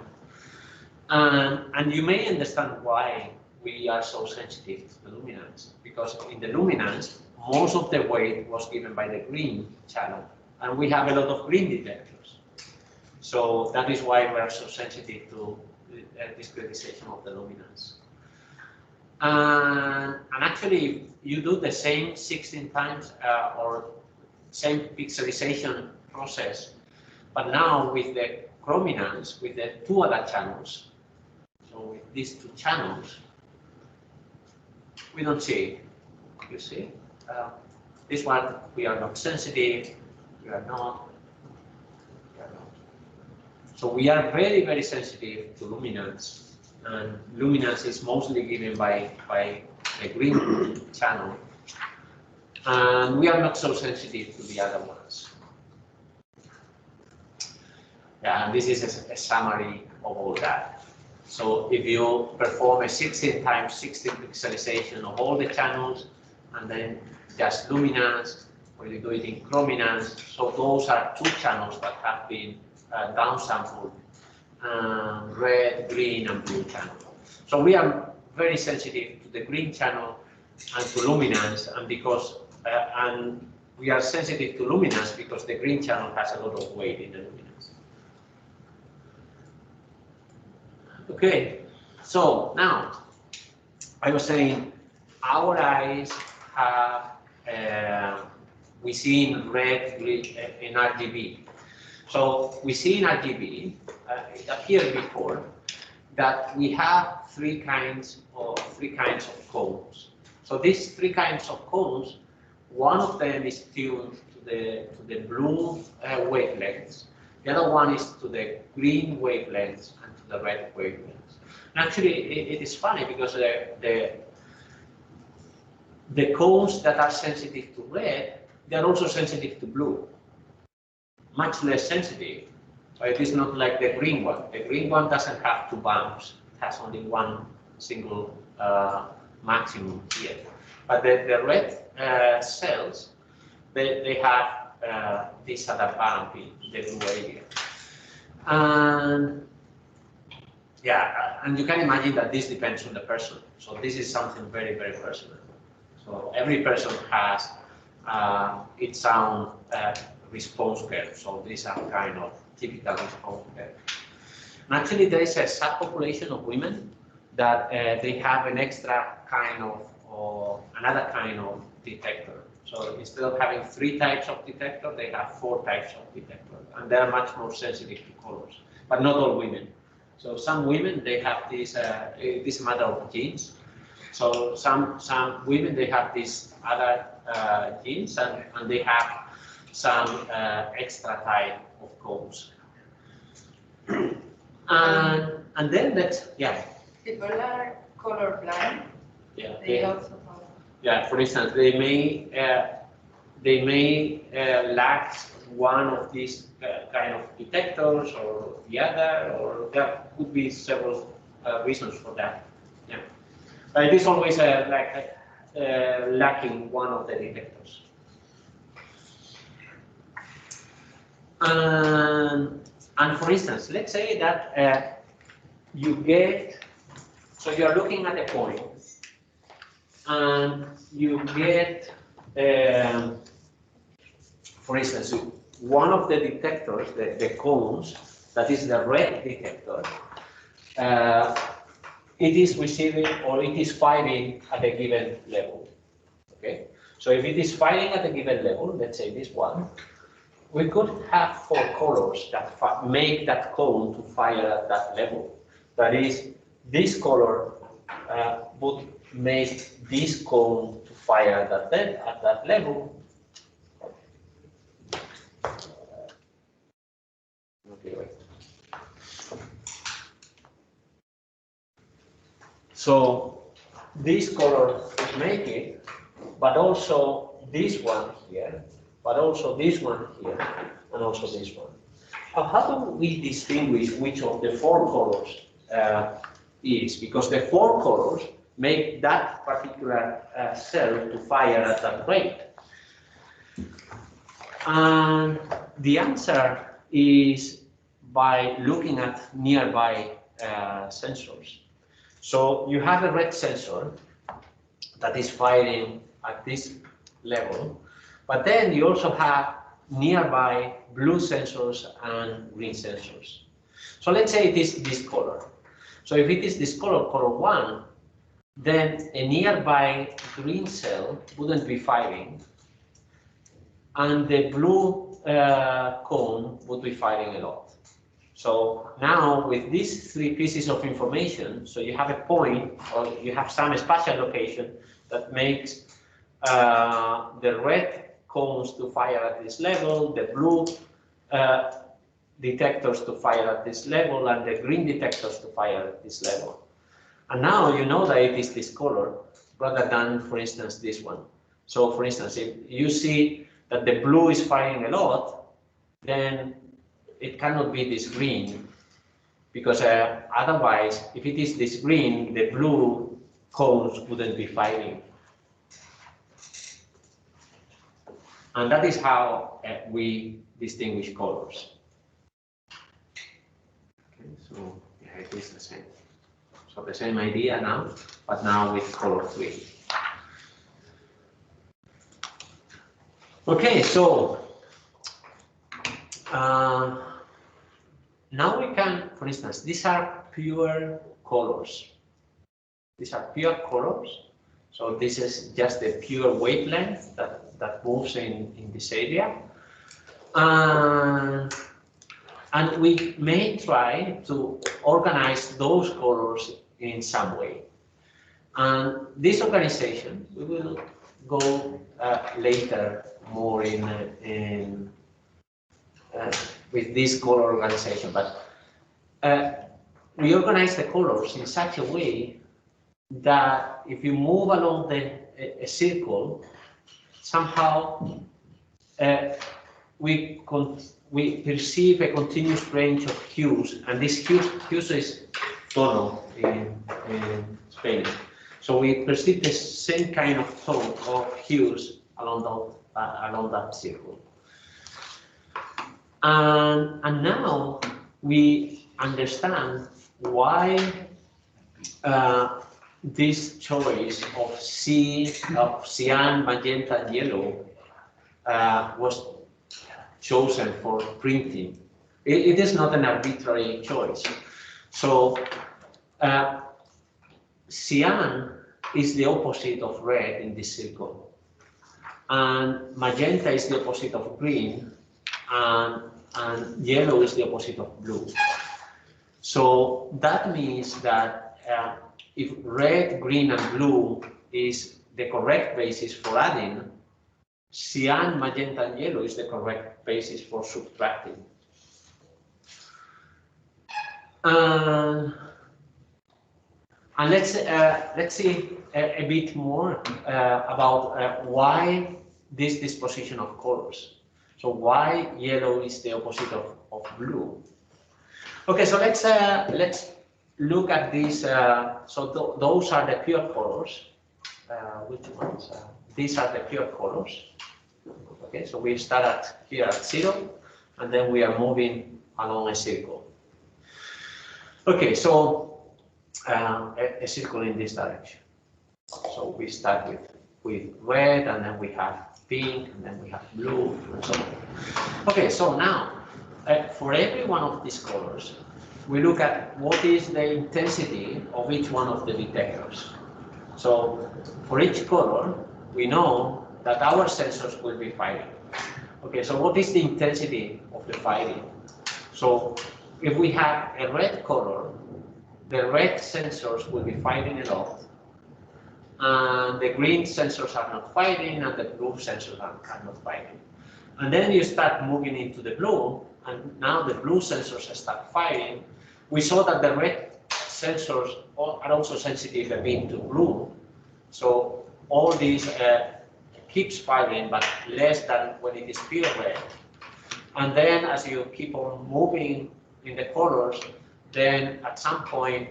And you may understand why we are so sensitive to the luminance, because in the luminance, most of the weight was given by the green channel, and we have a lot of green detectors. So that is why we are so sensitive to discretization of the luminance. And actually, if you do the same 16 times or same pixelization process, but now with the chrominance, with the two other channels, so with these two channels, we don't see it. You see? This one, we are not sensitive, we are not. So we are very, very sensitive to luminance, and luminance is mostly given by the green channel, and we are not so sensitive to the other ones. Yeah, and this is a summary of all that. So if you perform a 16 times 16 pixelization of all the channels, and then just luminance, or you do it in chrominance, so those are two channels that have been downsampled, red, green, and blue channel. So we are very sensitive to the green channel and to luminance, and because and we are sensitive to luminance because the green channel has a lot of weight in the luminance. Okay, so now I was saying our eyes have we see in red, green, in RGB. So we see in RGB, it appeared before, that we have three kinds of cones. So these three kinds of cones, one of them is tuned to the blue wavelengths, the other one is to the green wavelengths and to the red wavelengths. And actually, it is funny because the cones that are sensitive to red, they are also sensitive to blue. Much less sensitive. So it is not like the green one. The green one doesn't have two bumps. It has only one single maximum here. But the red cells, they have this other bump in the blue area. And yeah, and you can imagine that this depends on the person. So this is something very, very personal. So every person has its own response curve. So these are kind of typical response curve. And actually, there is a subpopulation of women that they have an extra kind of another kind of detector. So instead of having 3 types of detector, they have 4 types of detector, and they are much more sensitive to colors. But not all women. So some women, they have this this matter of genes. So some women, they have these other genes, and they have some extra type of cones. And then that's, yeah. People are colorblind. Yeah. They also have. Yeah, for instance, they may lack one of these kind of detectors or the other, or there could be several reasons for that. Yeah, but it is always like lacking one of the detectors. And for instance, let's say that you get, so you're looking at a point, and you get, for instance, one of the detectors, the cones, that is the red detector, it is receiving or it is firing at a given level. Okay, so if it is firing at a given level, let's say this one, we could have 4 colors that make that cone to fire at that level. That is, this color would make this cone to fire at that level. Okay, wait. So this color would make it, but also this one here, but also this one here, and also this one. How do we distinguish which of the 4 colors is, because the four colors make that particular cell to fire at that rate. And the answer is by looking at nearby sensors. So you have a red sensor that is firing at this level, but then you also have nearby blue sensors and green sensors. So let's say it is this color. So if it is this color, color 1, then a nearby green cell wouldn't be firing, and the blue cone would be firing a lot. So now with these three pieces of information, so you have a point, or you have some spatial location that makes the red cones to fire at this level, the blue detectors to fire at this level, and the green detectors to fire at this level. And now you know that it is this color rather than, for instance, this one. So for instance, if you see that the blue is firing a lot, then it cannot be this green, because otherwise, if it is this green, the blue cones wouldn't be firing. And that is how we distinguish colors. Okay, so yeah, it is the same. So the same idea now, but now with color 3. Okay, so now we can, for instance, these are pure colors. These are pure colors. So this is just the pure wavelength that moves in this area. And we may try to organize those colors in some way. And this organization, we will go later more in with this color organization, but we organize the colors in such a way that if you move along a circle, somehow we perceive a continuous range of hues, and this hues is tono in Spanish. So we perceive the same kind of tone of hues along that circle. And now we understand why this choice of cyan, magenta, and yellow was chosen for printing. It is not an arbitrary choice. So cyan is the opposite of red in this circle, and magenta is the opposite of green, and yellow is the opposite of blue. So that means that if red, green, and blue is the correct basis for adding, cyan, magenta, and yellow is the correct basis for subtracting. And let's see a bit more about why this disposition of colors. So why yellow is the opposite of blue? Okay, so let's look at these. So those are the pure colors. Which ones? These are the pure colors. Okay, so we start here at 0, and then we are moving along a circle. Okay, so a circle in this direction. So we start with red, and then we have pink, and then we have blue, and so on. Okay, so now for every one of these colors, we look at what is the intensity of each one of the detectors. So for each color, we know that our sensors will be firing. Okay, so what is the intensity of the firing? So if we have a red color, the red sensors will be firing a lot, and the green sensors are not firing, and the blue sensors are not firing. And then you start moving into the blue, and now the blue sensors start firing. We saw that the red sensors are also sensitive a bit to blue, so all these keeps firing, but less than when it is pure red. And then as you keep on moving in the colors, then at some point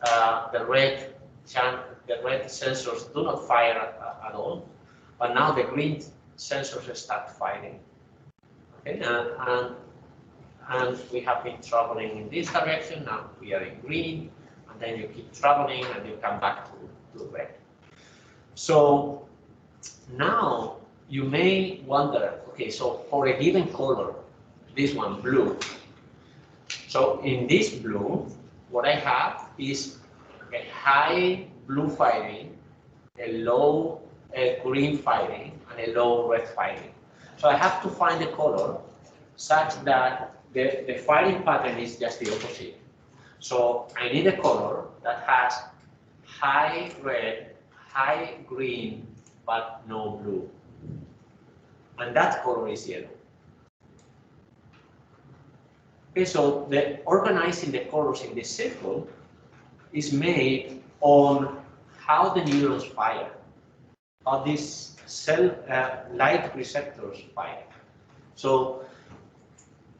the red sensors do not fire at all, but now the green sensors start firing. Okay, and we have been traveling in this direction. Now we are in green, and then you keep traveling and you come back to red. So now you may wonder, okay, so for a given color, this one blue. So in this blue, what I have is a high blue firing, a low green firing, and a low red firing. So I have to find a color such that the firing pattern is just the opposite. So I need a color that has high red, high green, but no blue. And that color is yellow. Okay, so the organizing the colors in this circle is made on how the neurons fire, how these light receptors fire. So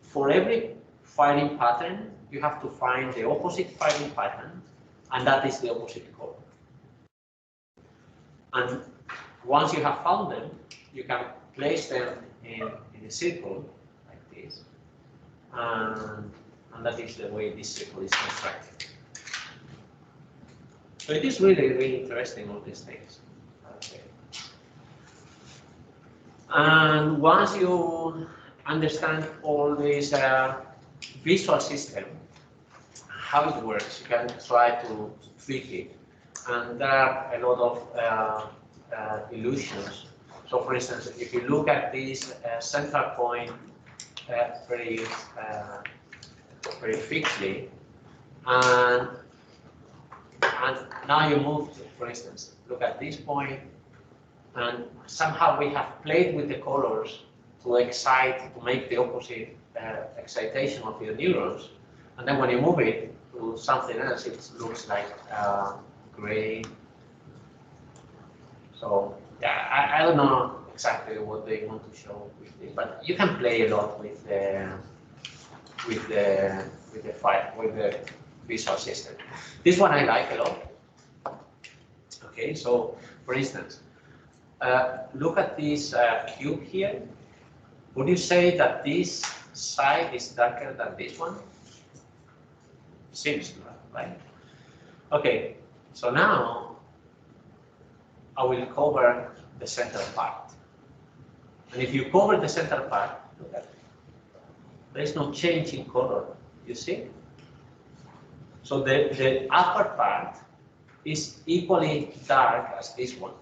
for every firing pattern, you have to find the opposite firing pattern, and that is the opposite color. And once you have found them, you can place them in a circle like this, and that is the way this circle is constructed. So it is really, really interesting, all these things. Okay. And once you understand all this visual system, how it works, you can try to tweak it. And there are a lot of illusions. So for instance, if you look at this central point very fixedly, and now you move to, for instance, look at this point, and somehow we have played with the colors to excite, to make the opposite excitation of your neurons. And then when you move it to something else, it looks like gray. So yeah, I don't know exactly what they want to show with this, but you can play a lot with the visual system. This one I like a lot. Okay, so for instance, look at this cube here. Would you say that this side is darker than this one? Seems right. Okay, so now I will cover the center part. And if you cover the center part, look at it. There is no change in color, you see? So the upper part is equally dark as this one.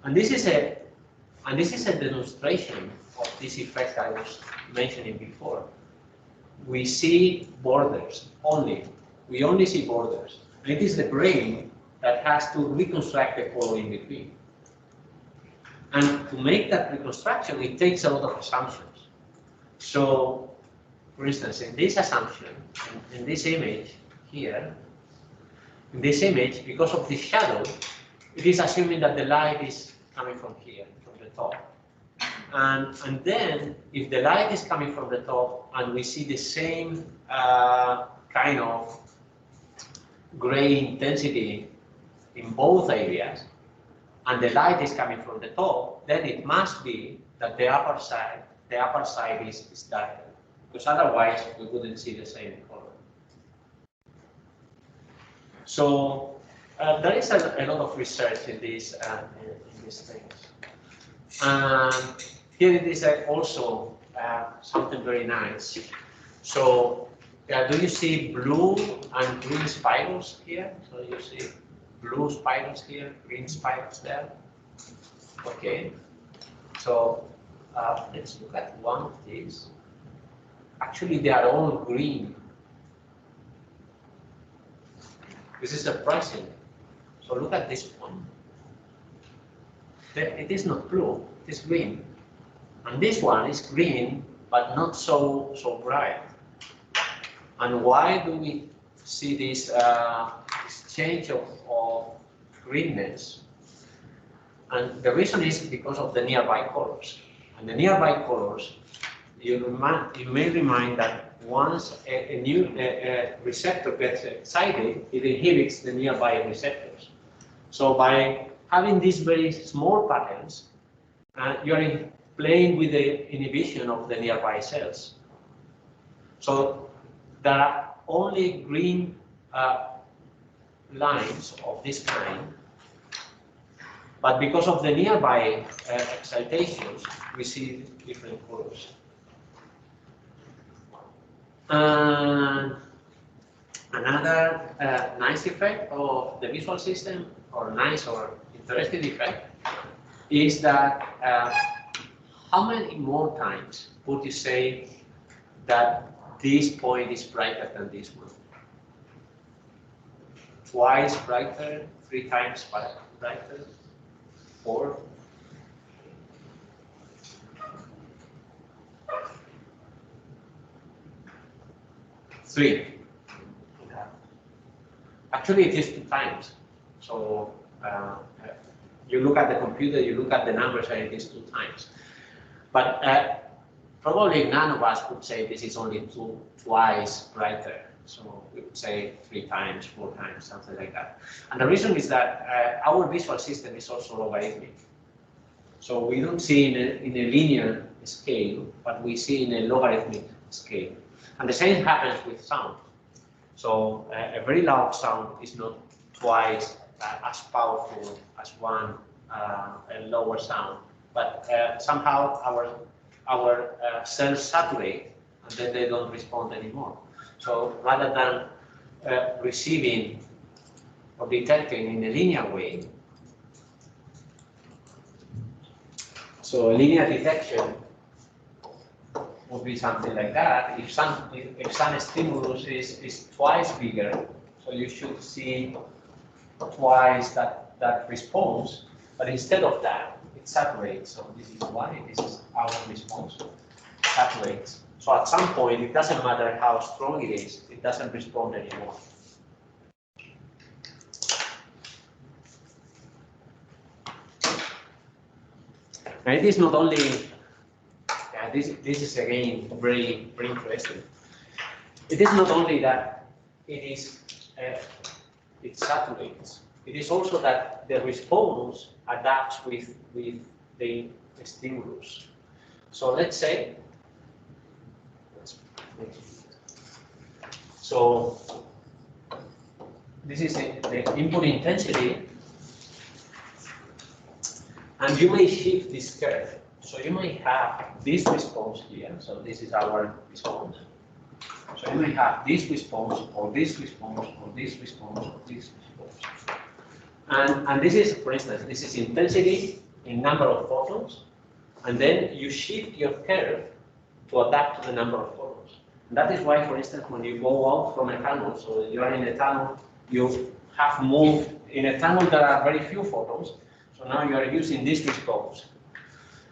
And this is a demonstration of this effect I was mentioning before. We see borders only. We only see borders. And it is the brain that has to reconstruct the color in between. And to make that reconstruction, it takes a lot of assumptions. So, for instance, in this assumption, in this image here, in this image, because of the shadow, it is assuming that the light is coming from here, from the top. And then, if the light is coming from the top and we see the same kind of gray intensity in both areas, and the light is coming from the top, then it must be that the upper side is darker, because otherwise we wouldn't see the same color. So there is a lot of research in these things. And here it is also something very nice. So do you see blue and green spirals here? So you see blue spirals here, green spirals there. Okay. So let's look at one of these. Actually, they are all green. This is surprising. So look at this one. It is not blue, it is green. And this one is green, but not so bright. And why do we see this change of greenness? And the reason is because of the nearby colors. And the nearby colors, you may remind that once a new receptor gets excited, it inhibits the nearby receptors. So by having these very small patterns, you are playing with the inhibition of the nearby cells. So there are only green lines of this kind, but because of the nearby excitations, we see different colors. Another nice effect of the visual system, or nice or interesting effect, is that how many more times would you say that this point is brighter than this one? Twice brighter, 3 times brighter, 4? Three. Actually, it is 2 times. So you look at the computer, you look at the numbers, and it is 2 times. But probably none of us would say this is only twice brighter. So we would say 3 times, 4 times, something like that. And the reason is that our visual system is also logarithmic. So we don't see in a linear scale, but we see in a logarithmic scale. And the same happens with sound. So a very loud sound is not twice as powerful as a lower sound, but somehow our cells saturate and then they don't respond anymore. So rather than receiving or detecting in a linear way, so a linear detection would be something like that. If some stimulus is twice bigger, so you should see twice that response, but instead of that, it saturates. So this is why this is our response. Saturates. So at some point, it doesn't matter how strong it is, it doesn't respond anymore. And it is not only, this is again very interesting. It is not only that it saturates, it is also that the response adapts with the stimulus. So let's say, so this is the input intensity, and you may shift this curve. So you may have this response here. So this is our response. So you may have this response, or this response, or this response, or this response. And this is, for instance, this is intensity in number of photons, and then you shift your curve to adapt to the number of photons. And that is why, for instance, when you go out from a tunnel, so you are in a tunnel, you have moved in a tunnel there are very few photons, so now you are using this response.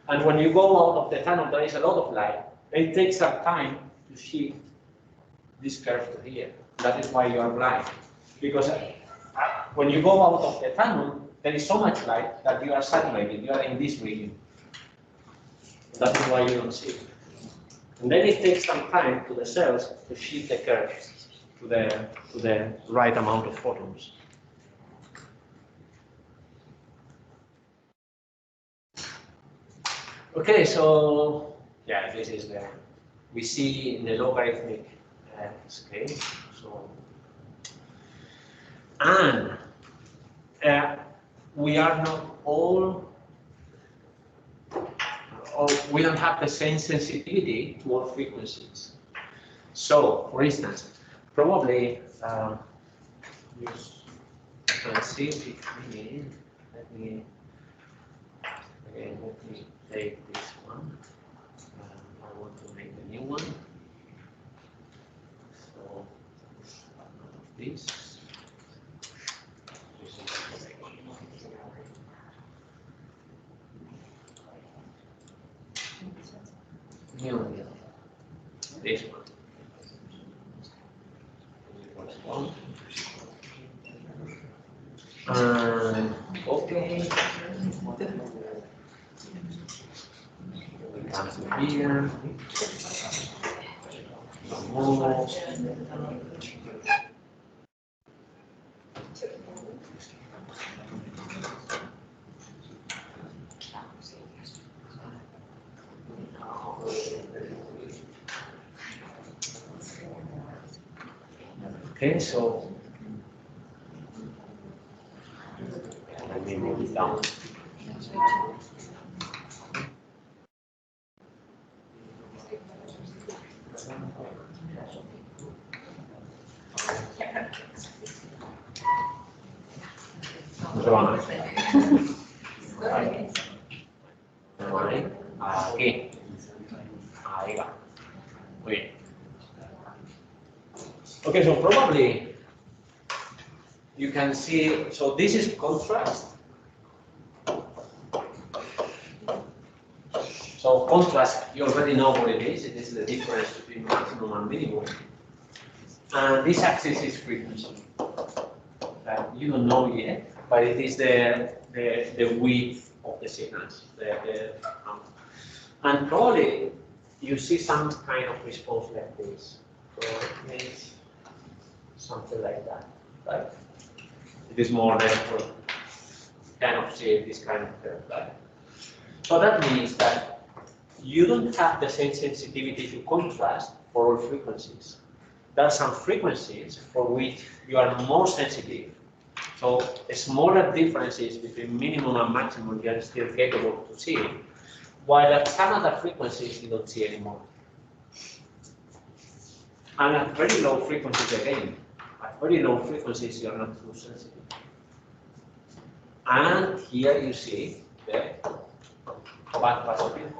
And when you go out of the tunnel, there is a lot of light. It takes some time to shift this curve to here. That is why you are blind. Because when you go out of the tunnel, there is so much light that you are saturated. You are in this region. That is why you don't see it. And then it takes some time to the cells to shift the curve to the right amount of photons. Okay, so yeah, this is we see in the logarithmic scale. So, and we are not all, or we don't have the same sensitivity to all frequencies. So, for instance, probably let's see if let me take this one. I want to make a new one. So this. New one. This one. Okay. We come to here. Okay, so let me move it down. Joana. Aquí. Ahí va. Muy bien. Okay, so probably you can see, so this is contrast. So contrast, you already know what it is. It is the difference between maximum and minimum. And this axis is frequency. You don't know yet, but it is the width of the signals. And probably you see some kind of response like this. So it's something like that, right? It is more or less for kind of see this kind of curve, right? So that means that you don't have the same sensitivity to contrast for all frequencies. There are some frequencies for which you are more sensitive. So smaller differences between minimum and maximum you are still capable to see, while at some other frequencies you don't see anymore. And at very low frequencies again, at very low frequencies you are not too sensitive. And here you see the bandpass filter.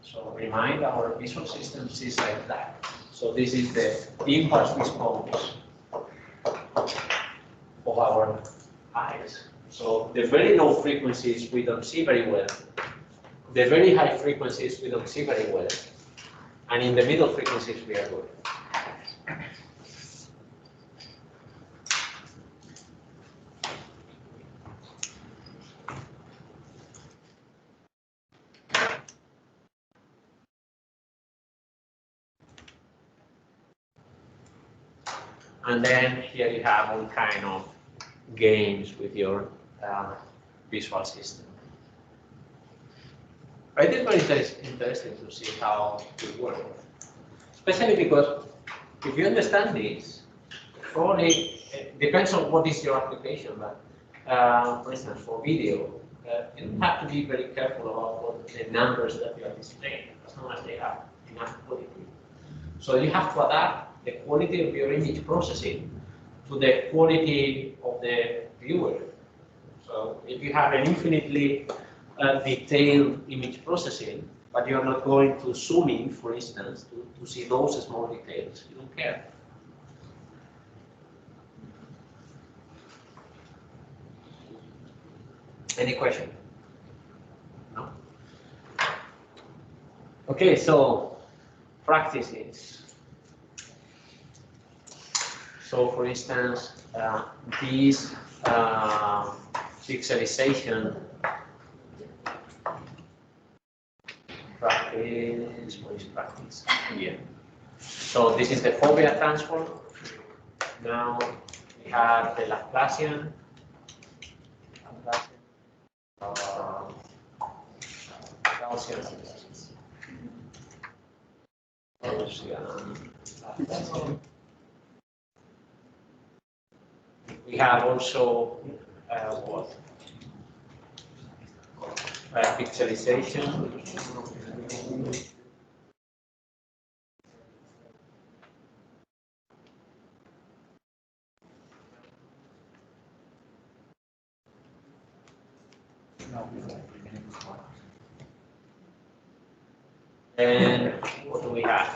So remind our visual system is like that. So this is the impulse response of our eyes. So the very low frequencies we don't see very well. The very high frequencies we don't see very well. And in the middle frequencies we are good. And then here you have all kind of games with your visual system. I think it's very interesting to see how it works, especially because if you understand this, probably it depends on what is your application. But for instance, for video, you don't have to be very careful about what the numbers that you are displaying, as long as they have enough quality. So you have to adapt the quality of your image processing to the quality of the viewer. So if you have an infinitely detailed image processing, but you're not going to zoom in, for instance, to see those small details, you don't care. Any question? No? Okay, so practices. So for instance, this pixelization practice, what is practice? Yeah. So this is the Phobia transform. Now we have the Laplacian. We have also what? Pixelization. And what do we have?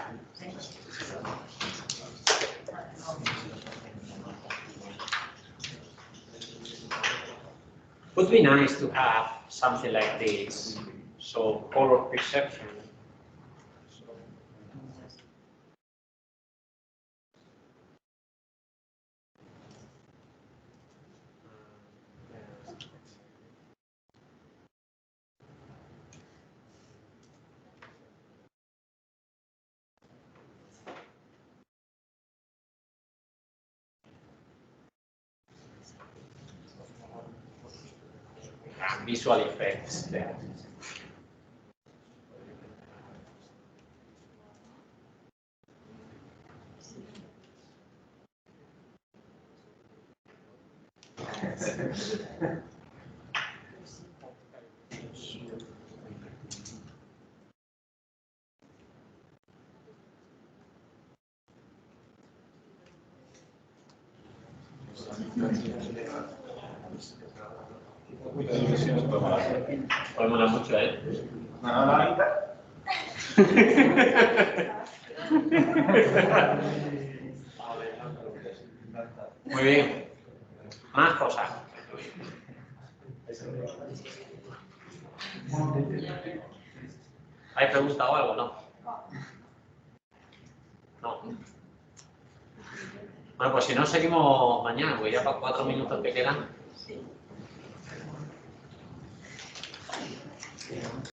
Would be nice to have something like this. So color perception. visual effects there. Puede molar mucho, ¿eh? No. Muy bien. Más cosas. ¿Hay pregunta o algo? No. No. Bueno, pues si no, seguimos mañana, porque ya para 4 minutos que quedan.